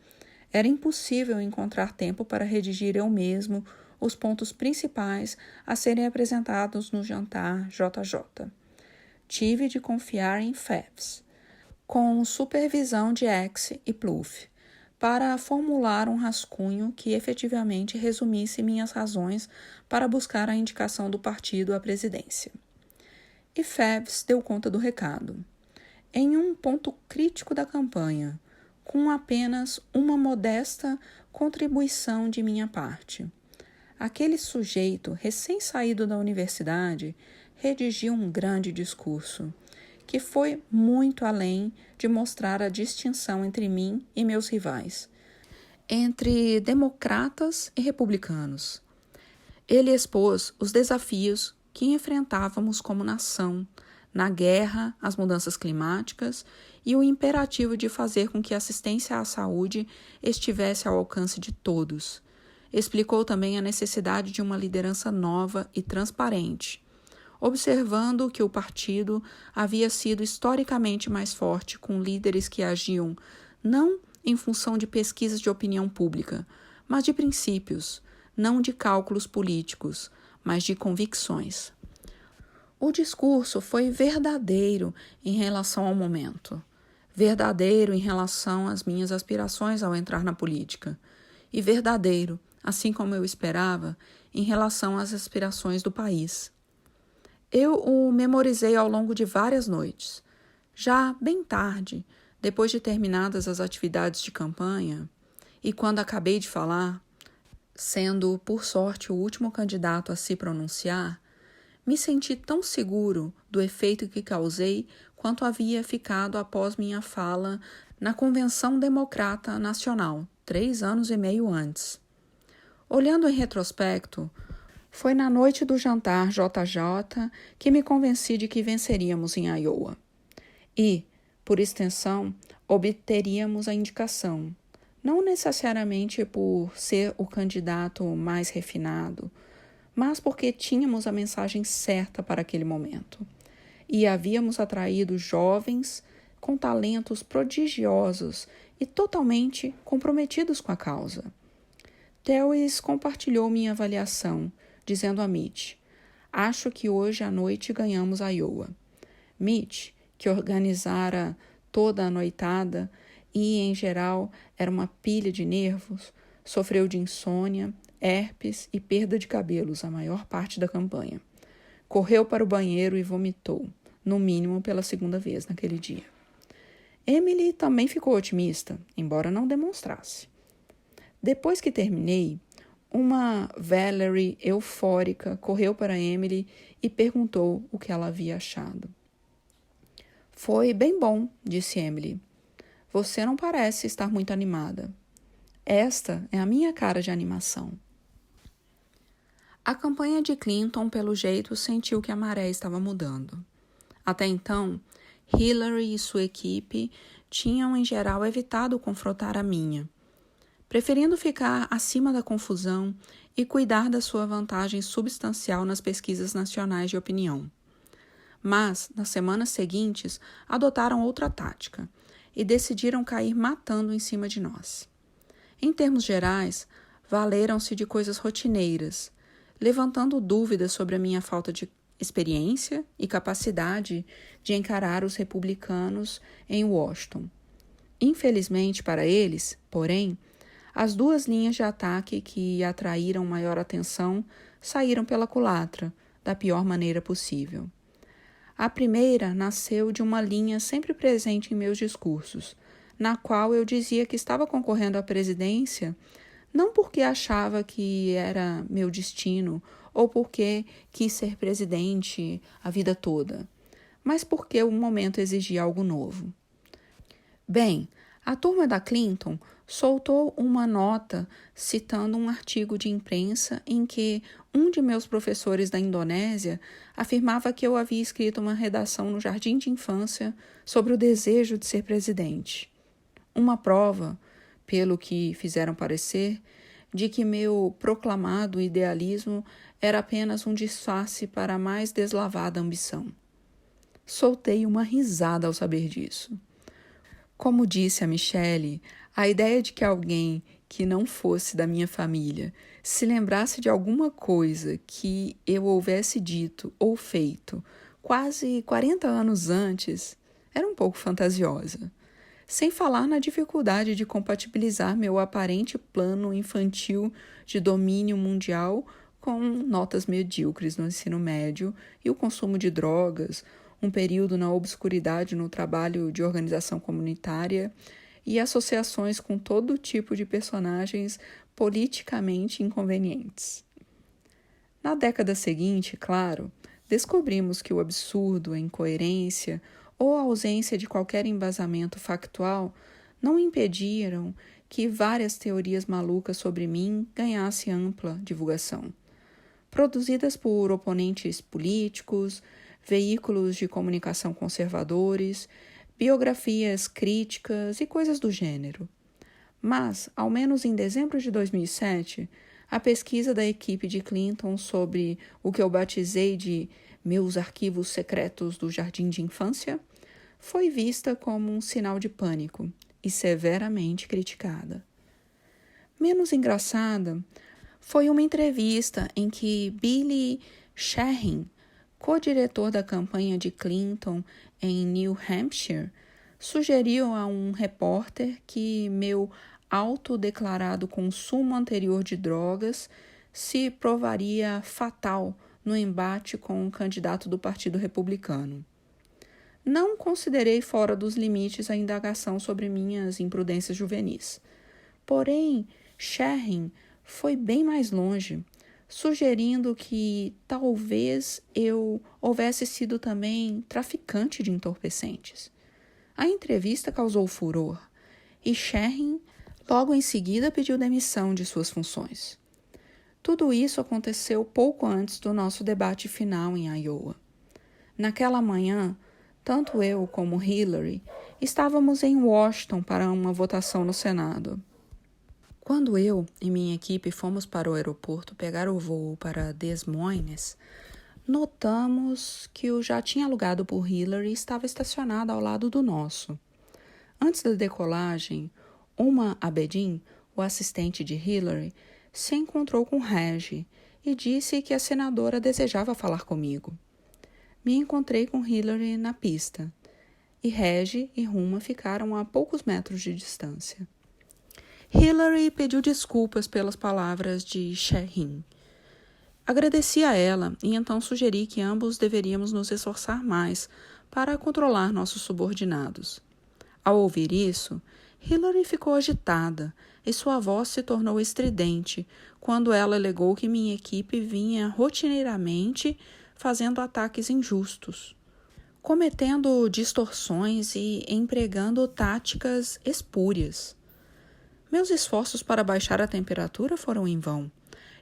Speaker 1: era impossível encontrar tempo para redigir eu mesmo os pontos principais a serem apresentados no jantar JJ. Tive de confiar em Phelps, com supervisão de X e Plouffe, para formular um rascunho que efetivamente resumisse minhas razões para buscar a indicação do partido à presidência. E Phelps deu conta do recado. Em um ponto crítico da campanha, com apenas uma modesta contribuição de minha parte. Aquele sujeito, recém-saído da universidade, redigiu um grande discurso, que foi muito além de mostrar a distinção entre mim e meus rivais, entre democratas e republicanos. Ele expôs os desafios que enfrentávamos como nação, na guerra, as mudanças climáticas e o imperativo de fazer com que a assistência à saúde estivesse ao alcance de todos. Explicou também a necessidade de uma liderança nova e transparente, observando que o partido havia sido historicamente mais forte com líderes que agiam não em função de pesquisas de opinião pública, mas de princípios, não de cálculos políticos, mas de convicções. O discurso foi verdadeiro em relação ao momento, verdadeiro em relação às minhas aspirações ao entrar na política, e verdadeiro, assim como eu esperava, em relação às aspirações do país. Eu o memorizei ao longo de várias noites. Já bem tarde, depois de terminadas as atividades de campanha, e quando acabei de falar, sendo, por sorte, o último candidato a se pronunciar, me senti tão seguro do efeito que causei quanto havia ficado após minha fala na Convenção Democrata Nacional, 3 anos e meio antes. Olhando em retrospecto, foi na noite do jantar JJ que me convenci de que venceríamos em Iowa. E, por extensão, obteríamos a indicação, não necessariamente por ser o candidato mais refinado, mas porque tínhamos a mensagem certa para aquele momento. E havíamos atraído jovens com talentos prodigiosos e totalmente comprometidos com a causa. Lewis compartilhou minha avaliação, dizendo a Mitch: acho que hoje à noite ganhamos Iowa. Mitch, que organizara toda a noitada e, em geral, era uma pilha de nervos, sofreu de insônia, herpes e perda de cabelos a maior parte da campanha. Correu para o banheiro e vomitou, no mínimo pela 2ª vez naquele dia. Emily também ficou otimista, embora não demonstrasse. Depois que terminei, uma Valerie eufórica correu para Emily e perguntou o que ela havia achado. Foi bem bom, disse Emily. Você não parece estar muito animada. Esta é a minha cara de animação. A campanha de Clinton, pelo jeito, sentiu que a maré estava mudando. Até então, Hillary e sua equipe tinham, em geral, evitado confrontar a minha, preferindo ficar acima da confusão e cuidar da sua vantagem substancial nas pesquisas nacionais de opinião. Mas, nas semanas seguintes, adotaram outra tática e decidiram cair matando em cima de nós. Em termos gerais, valeram-se de coisas rotineiras, levantando dúvidas sobre a minha falta de experiência e capacidade de encarar os republicanos em Washington. Infelizmente para eles, porém, as 2 linhas de ataque que atraíram maior atenção saíram pela culatra, da pior maneira possível. A primeira nasceu de uma linha sempre presente em meus discursos, na qual eu dizia que estava concorrendo à presidência não porque achava que era meu destino ou porque quis ser presidente a vida toda, mas porque o momento exigia algo novo. Bem, a turma da Clinton soltou uma nota citando um artigo de imprensa em que Um de meus professores da Indonésia afirmava que eu havia escrito uma redação no jardim de infância sobre o desejo de ser presidente. Uma prova, pelo que fizeram parecer, de que meu proclamado idealismo era apenas um disfarce para a mais deslavada ambição. Soltei uma risada ao saber disso. Como disse a Michele, a ideia de que alguém que não fosse da minha família se lembrasse de alguma coisa que eu houvesse dito ou feito quase 40 anos antes era um pouco fantasiosa. Sem falar na dificuldade de compatibilizar meu aparente plano infantil de domínio mundial com notas medíocres no ensino médio e o consumo de drogas, um período na obscuridade no trabalho de organização comunitária e associações com todo tipo de personagens politicamente inconvenientes. Na década seguinte, claro, descobrimos que o absurdo, a incoerência ou a ausência de qualquer embasamento factual não impediram que várias teorias malucas sobre mim ganhassem ampla divulgação. Produzidas por oponentes políticos, veículos de comunicação conservadores, biografias críticas e coisas do gênero. Mas, ao menos em dezembro de 2007, a pesquisa da equipe de Clinton sobre o que eu batizei de meus arquivos secretos do jardim de infância foi vista como um sinal de pânico e severamente criticada. Menos engraçada foi uma entrevista em que Billy Sherrin, co-diretor da campanha de Clinton em New Hampshire, sugeriu a um repórter que meu autodeclarado consumo anterior de drogas se provaria fatal no embate com o candidato do Partido Republicano. Não considerei fora dos limites a indagação sobre minhas imprudências juvenis. Porém, Sherrin foi bem mais longe, sugerindo que talvez eu houvesse sido também traficante de entorpecentes. A entrevista causou furor e Sherrin logo em seguida pediu demissão de suas funções. Tudo isso aconteceu pouco antes do nosso debate final em Iowa. Naquela manhã, tanto eu como Hillary estávamos em Washington para uma votação no Senado. Quando eu e minha equipe fomos para o aeroporto pegar o voo para Des Moines, notamos que o jatinho alugado por Hillary estava estacionado ao lado do nosso. Antes da decolagem, Uma Abedin, o assistente de Hillary, se encontrou com Regi e disse que a senadora desejava falar comigo. Me encontrei com Hillary na pista, e Regi e Ruma ficaram a poucos metros de distância. Hillary pediu desculpas pelas palavras de Sherrin. Agradeci a ela e então sugeri que ambos deveríamos nos esforçar mais para controlar nossos subordinados. Ao ouvir isso, Hillary ficou agitada e sua voz se tornou estridente quando ela alegou que minha equipe vinha rotineiramente fazendo ataques injustos, cometendo distorções e empregando táticas espúrias. Meus esforços para baixar a temperatura foram em vão,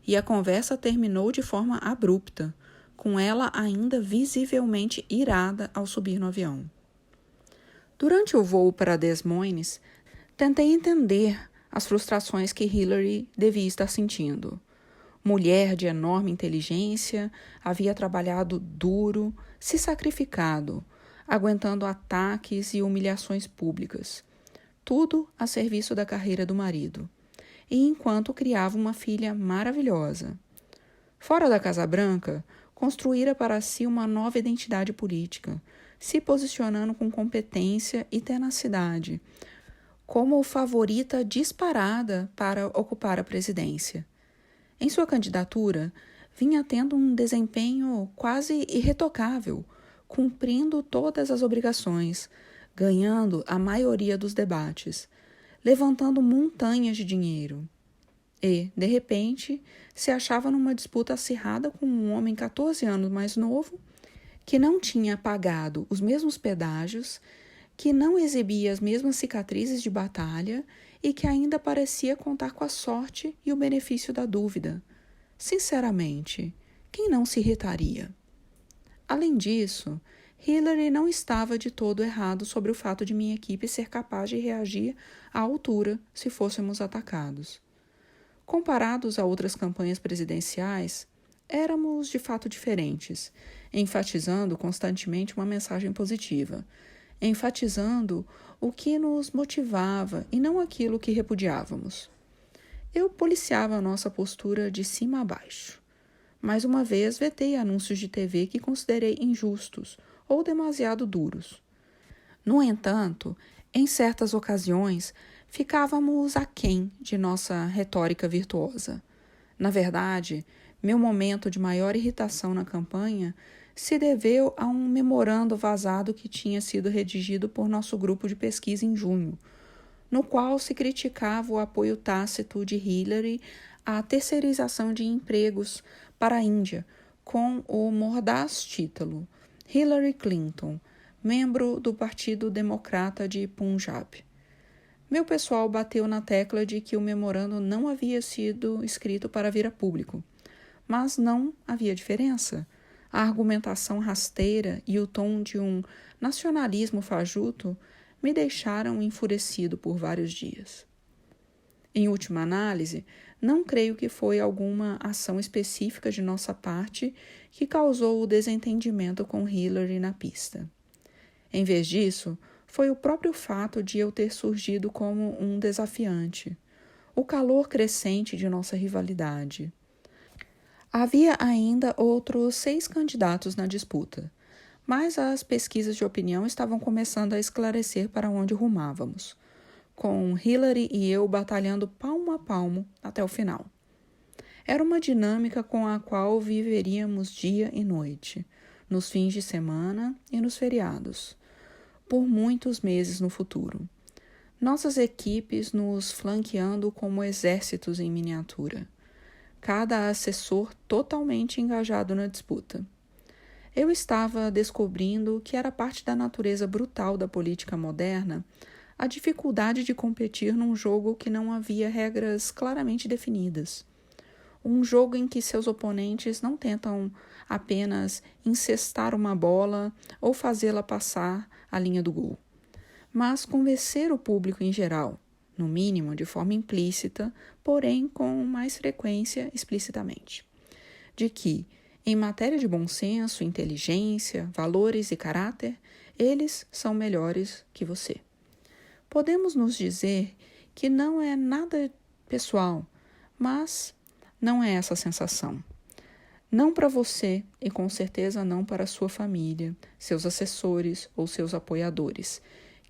Speaker 1: e a conversa terminou de forma abrupta, com ela ainda visivelmente irada ao subir no avião. Durante o voo para Des Moines, tentei entender as frustrações que Hillary devia estar sentindo. Mulher de enorme inteligência, havia trabalhado duro, se sacrificado, aguentando ataques e humilhações públicas. Tudo a serviço da carreira do marido, e enquanto criava uma filha maravilhosa. Fora da Casa Branca, construíra para si uma nova identidade política, se posicionando com competência e tenacidade, como favorita disparada para ocupar a presidência. Em sua candidatura, vinha tendo um desempenho quase irretocável, cumprindo todas as obrigações, ganhando a maioria dos debates, levantando montanhas de dinheiro. E, de repente, se achava numa disputa acirrada com um homem 14 anos mais novo, que não tinha pagado os mesmos pedágios, que não exibia as mesmas cicatrizes de batalha e que ainda parecia contar com a sorte e o benefício da dúvida. Sinceramente, quem não se irritaria? Além disso, Hillary não estava de todo errado sobre o fato de minha equipe ser capaz de reagir à altura se fôssemos atacados. Comparados a outras campanhas presidenciais, éramos de fato diferentes, enfatizando constantemente uma mensagem positiva, enfatizando o que nos motivava e não aquilo que repudiávamos. Eu policiava a nossa postura de cima a baixo. Mais uma vez, vetei anúncios de TV que considerei injustos ou demasiado duros. No entanto, em certas ocasiões, ficávamos aquém de nossa retórica virtuosa. Na verdade, meu momento de maior irritação na campanha se deveu a um memorando vazado que tinha sido redigido por nosso grupo de pesquisa em junho, no qual se criticava o apoio tácito de Hillary à terceirização de empregos para a Índia, com o mordaz título Hillary Clinton, membro do Partido Democrata de Punjab. Meu pessoal bateu na tecla de que o memorando não havia sido escrito para vir a público. Mas não havia diferença. A argumentação rasteira e o tom de um nacionalismo fajuto me deixaram enfurecido por vários dias. Em última análise, não creio que foi alguma ação específica de nossa parte que causou o desentendimento com Hillary na pista. Em vez disso, foi o próprio fato de eu ter surgido como um desafiante, o calor crescente de nossa rivalidade. Havia ainda outros 6 candidatos na disputa, mas as pesquisas de opinião estavam começando a esclarecer para onde rumávamos, com Hillary e eu batalhando palmo a palmo até o final. Era uma dinâmica com a qual viveríamos dia e noite, nos fins de semana e nos feriados, por muitos meses no futuro. Nossas equipes nos flanqueando como exércitos em miniatura, cada assessor totalmente engajado na disputa. Eu estava descobrindo que era parte da natureza brutal da política moderna a dificuldade de competir num jogo que não havia regras claramente definidas. Um jogo em que seus oponentes não tentam apenas incestar uma bola ou fazê-la passar a linha do gol, mas convencer o público em geral, no mínimo de forma implícita, porém com mais frequência explicitamente, de que, em matéria de bom senso, inteligência, valores e caráter, eles são melhores que você. Podemos nos dizer que não é nada pessoal, mas não é essa a sensação. Não para você e com certeza não para sua família, seus assessores ou seus apoiadores,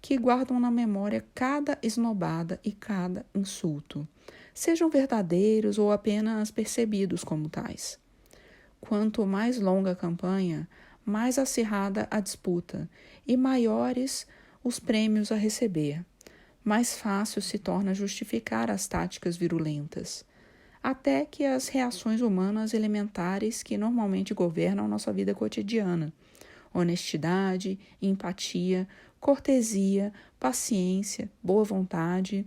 Speaker 1: que guardam na memória cada esnobada e cada insulto, sejam verdadeiros ou apenas percebidos como tais. Quanto mais longa a campanha, mais acirrada a disputa e maiores os prêmios a receber, mais fácil se torna justificar as táticas virulentas, até que as reações humanas elementares que normalmente governam nossa vida cotidiana, honestidade, empatia, cortesia, paciência, boa vontade,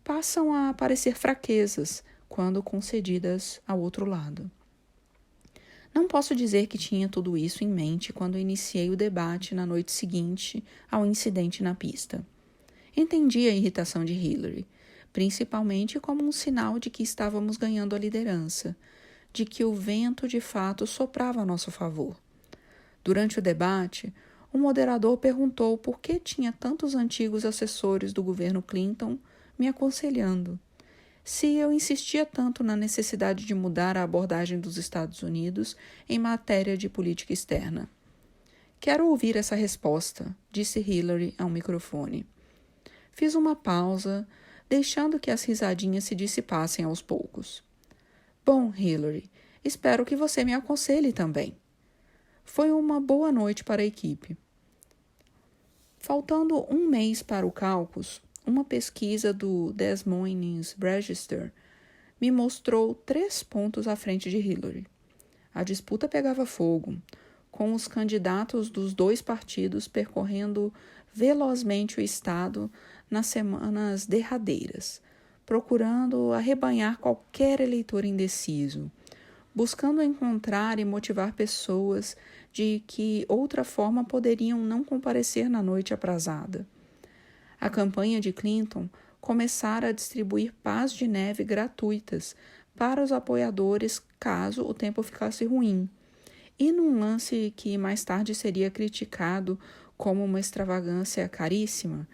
Speaker 1: passam a parecer fraquezas quando concedidas ao outro lado. Não posso dizer que tinha tudo isso em mente quando iniciei o debate na noite seguinte ao incidente na pista. Entendi a irritação de Hillary, principalmente como um sinal de que estávamos ganhando a liderança, de que o vento de fato soprava a nosso favor. Durante o debate, o moderador perguntou por que tinha tantos antigos assessores do governo Clinton me aconselhando. Se eu insistia tanto na necessidade de mudar a abordagem dos Estados Unidos em matéria de política externa. Quero ouvir essa resposta, disse Hillary ao microfone. Fiz uma pausa, deixando que as risadinhas se dissipassem aos poucos. Bom, Hillary, espero que você me aconselhe também. Foi uma boa noite para a equipe. Faltando um mês para o caucus, uma pesquisa do Des Moines Register me mostrou 3 pontos à frente de Hillary. A disputa pegava fogo, com os candidatos dos 2 partidos percorrendo velozmente o estado nas semanas derradeiras, procurando arrebanhar qualquer eleitor indeciso, buscando encontrar e motivar pessoas de que outra forma poderiam não comparecer na noite aprazada. A campanha de Clinton começara a distribuir pás de neve gratuitas para os apoiadores caso o tempo ficasse ruim, e num lance que mais tarde seria criticado como uma extravagância caríssima,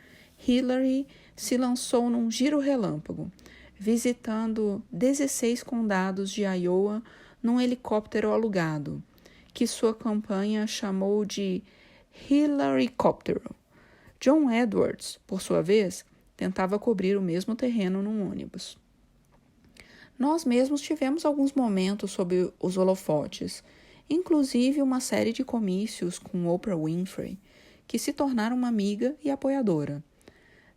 Speaker 1: Hillary se lançou num giro relâmpago, visitando 16 condados de Iowa num helicóptero alugado, que sua campanha chamou de Hillarycóptero. John Edwards, por sua vez, tentava cobrir o mesmo terreno num ônibus. Nós mesmos tivemos alguns momentos sob os holofotes, inclusive uma série de comícios com Oprah Winfrey, que se tornaram uma amiga e apoiadora,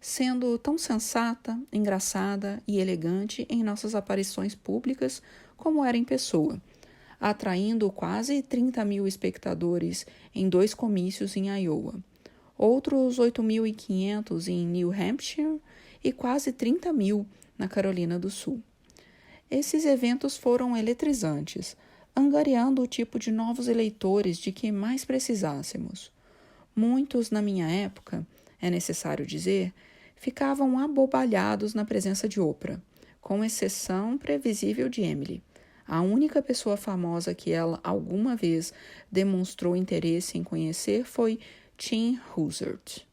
Speaker 1: sendo tão sensata, engraçada e elegante em nossas aparições públicas como era em pessoa, atraindo quase 30 mil espectadores em 2 comícios em Iowa, outros 8.500 em New Hampshire e quase 30 mil na Carolina do Sul. Esses eventos foram eletrizantes, angariando o tipo de novos eleitores de que mais precisássemos. Muitos, na minha época, é necessário dizer, ficavam abobalhados na presença de Oprah, com exceção previsível de Emily, a única pessoa famosa que ela alguma vez demonstrou interesse em conhecer foi Tim Husert.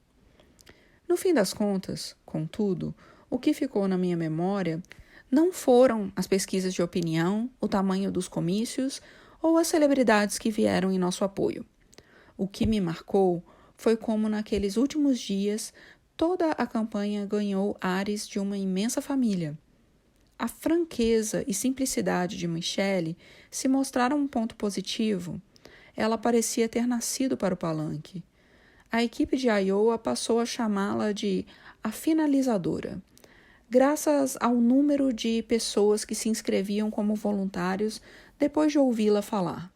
Speaker 1: No fim das contas, contudo, o que ficou na minha memória não foram as pesquisas de opinião, o tamanho dos comícios ou as celebridades que vieram em nosso apoio. O que me marcou foi como naqueles últimos dias toda a campanha ganhou ares de uma imensa família. A franqueza e simplicidade de Michelle se mostraram um ponto positivo. Ela parecia ter nascido para o palanque. A equipe de Iowa passou a chamá-la de a finalizadora, graças ao número de pessoas que se inscreviam como voluntários depois de ouvi-la falar.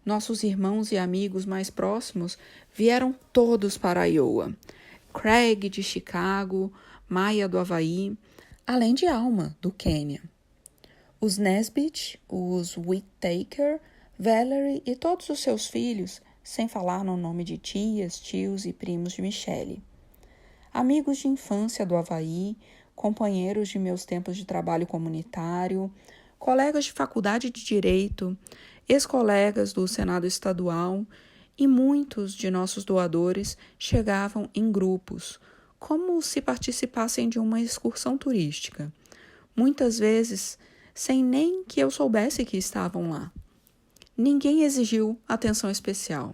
Speaker 1: Nossos irmãos e amigos mais próximos vieram todos para Iowa. Craig, de Chicago, Maya, do Havaí, além de Alma, do Quênia. Os Nesbitt, os Whittaker, Valerie e todos os seus filhos, sem falar no nome de tias, tios e primos de Michelle. Amigos de infância do Havaí, companheiros de meus tempos de trabalho comunitário, colegas de faculdade de Direito, ex-colegas do Senado Estadual e muitos de nossos doadores chegavam em grupos, como se participassem de uma excursão turística, muitas vezes sem nem que eu soubesse que estavam lá. Ninguém exigiu atenção especial.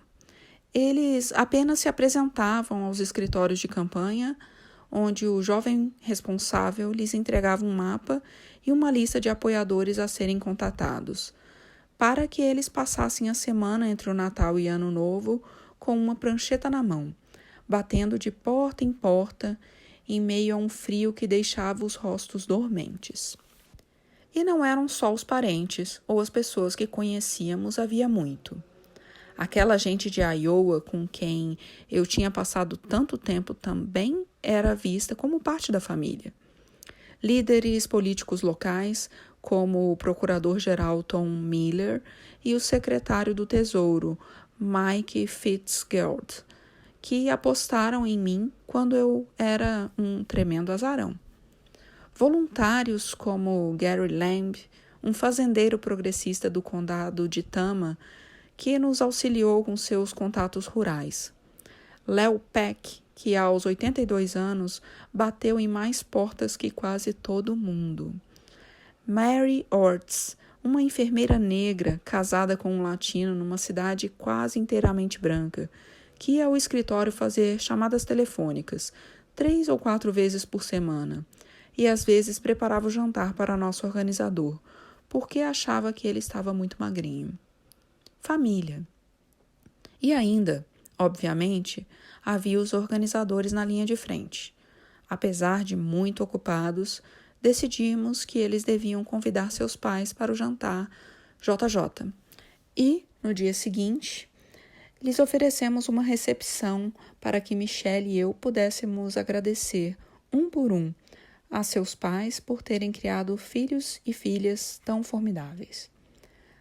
Speaker 1: Eles apenas se apresentavam aos escritórios de campanha, onde o jovem responsável lhes entregava um mapa e uma lista de apoiadores a serem contatados, para que eles passassem a semana entre o Natal e Ano Novo com uma prancheta na mão, batendo de porta em porta, em meio a um frio que deixava os rostos dormentes. E não eram só os parentes ou as pessoas que conhecíamos havia muito. Aquela gente de Iowa com quem eu tinha passado tanto tempo também era vista como parte da família. Líderes políticos locais, como o procurador-geral Tom Miller e o secretário do Tesouro, Mike Fitzgerald, que apostaram em mim quando eu era um tremendo azarão. Voluntários como Gary Lamb, um fazendeiro progressista do condado de Tama, que nos auxiliou com seus contatos rurais. Léo Peck, que aos 82 anos bateu em mais portas que quase todo mundo. Mary Orts, uma enfermeira negra casada com um latino numa cidade quase inteiramente branca, que ia ao escritório fazer chamadas telefônicas 3 ou 4 vezes por semana, e às vezes preparava o jantar para nosso organizador, porque achava que ele estava muito magrinho. Família. E ainda, obviamente, havia os organizadores na linha de frente. Apesar de muito ocupados, decidimos que eles deviam convidar seus pais para o jantar JJ. E, no dia seguinte, lhes oferecemos uma recepção para que Michelle e eu pudéssemos agradecer, um por um, a seus pais por terem criado filhos e filhas tão formidáveis.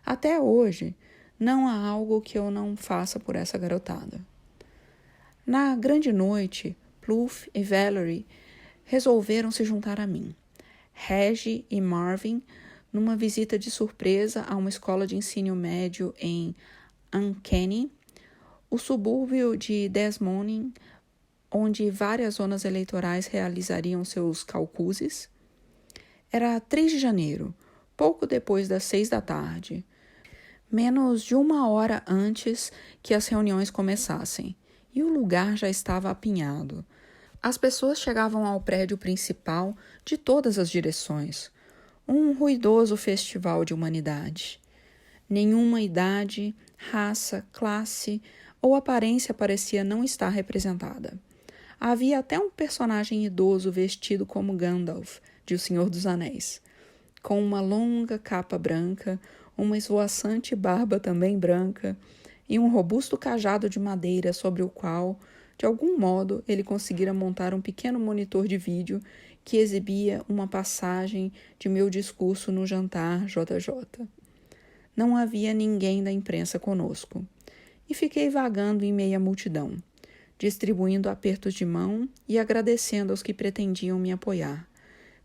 Speaker 1: Até hoje, não há algo que eu não faça por essa garotada. Na grande noite, Plouffe e Valerie resolveram se juntar a mim. Reggie e Marvin, numa visita de surpresa a uma escola de ensino médio em Uncanny, o subúrbio de Des Moines, onde várias zonas eleitorais realizariam seus caucuses. Era 3 de janeiro, pouco depois das 6 da tarde, menos de 1 hora antes que as reuniões começassem, e o lugar já estava apinhado. As pessoas chegavam ao prédio principal de todas as direções, um ruidoso festival de humanidade. Nenhuma idade, raça, classe ou aparência parecia não estar representada. Havia até um personagem idoso vestido como Gandalf, de O Senhor dos Anéis, com uma longa capa branca, uma esvoaçante barba também branca e um robusto cajado de madeira sobre o qual, de algum modo, ele conseguira montar um pequeno monitor de vídeo que exibia uma passagem de meu discurso no jantar JJ. Não havia ninguém da imprensa conosco, e fiquei vagando em meia multidão, distribuindo apertos de mão e agradecendo aos que pretendiam me apoiar,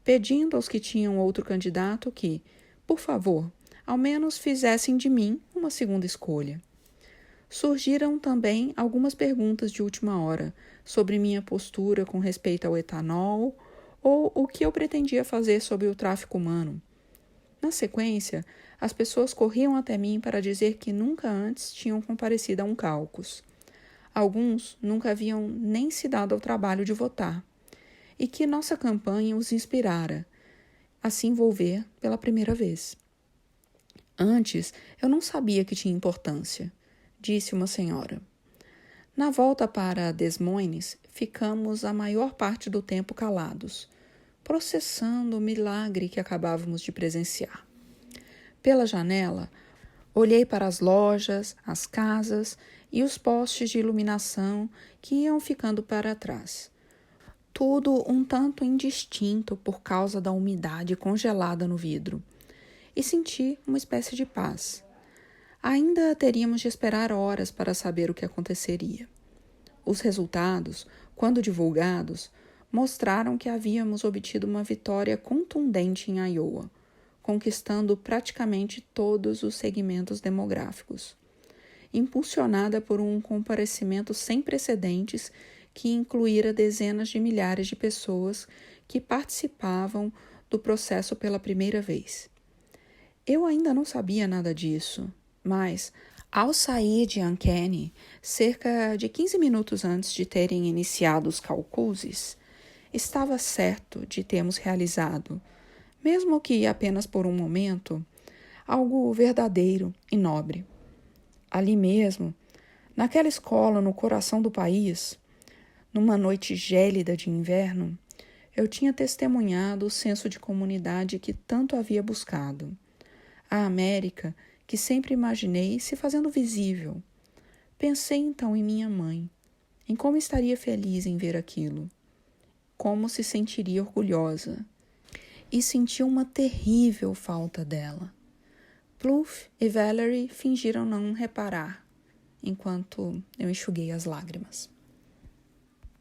Speaker 1: pedindo aos que tinham outro candidato que, por favor, ao menos fizessem de mim uma segunda escolha. Surgiram também algumas perguntas de última hora sobre minha postura com respeito ao etanol ou o que eu pretendia fazer sobre o tráfico humano. Na sequência, as pessoas corriam até mim para dizer que nunca antes tinham comparecido a um caucus. Alguns nunca haviam nem se dado ao trabalho de votar, e que nossa campanha os inspirara a se envolver pela primeira vez. Antes, eu não sabia que tinha importância, disse uma senhora. Na volta para Des Moines, ficamos a maior parte do tempo calados, processando o milagre que acabávamos de presenciar. Pela janela, olhei para as lojas, as casas e os postes de iluminação que iam ficando para trás. Tudo um tanto indistinto por causa da umidade congelada no vidro. E senti uma espécie de paz. Ainda teríamos de esperar horas para saber o que aconteceria. Os resultados, quando divulgados, mostraram que havíamos obtido uma vitória contundente em Iowa, conquistando praticamente todos os segmentos demográficos, impulsionada por um comparecimento sem precedentes que incluíra dezenas de milhares de pessoas que participavam do processo pela primeira vez. Eu ainda não sabia nada disso, mas, ao sair de Uncanny, cerca de 15 minutos antes de terem iniciado os caucuses, estava certo de termos realizado, mesmo que apenas por um momento, algo verdadeiro e nobre. Ali mesmo, naquela escola no coração do país, numa noite gélida de inverno, eu tinha testemunhado o senso de comunidade que tanto havia buscado. A América que sempre imaginei se fazendo visível. Pensei então em minha mãe, em como estaria feliz em ver aquilo, como se sentiria orgulhosa, e senti uma terrível falta dela. Plouffe e Valerie fingiram não reparar, enquanto eu enxuguei as lágrimas.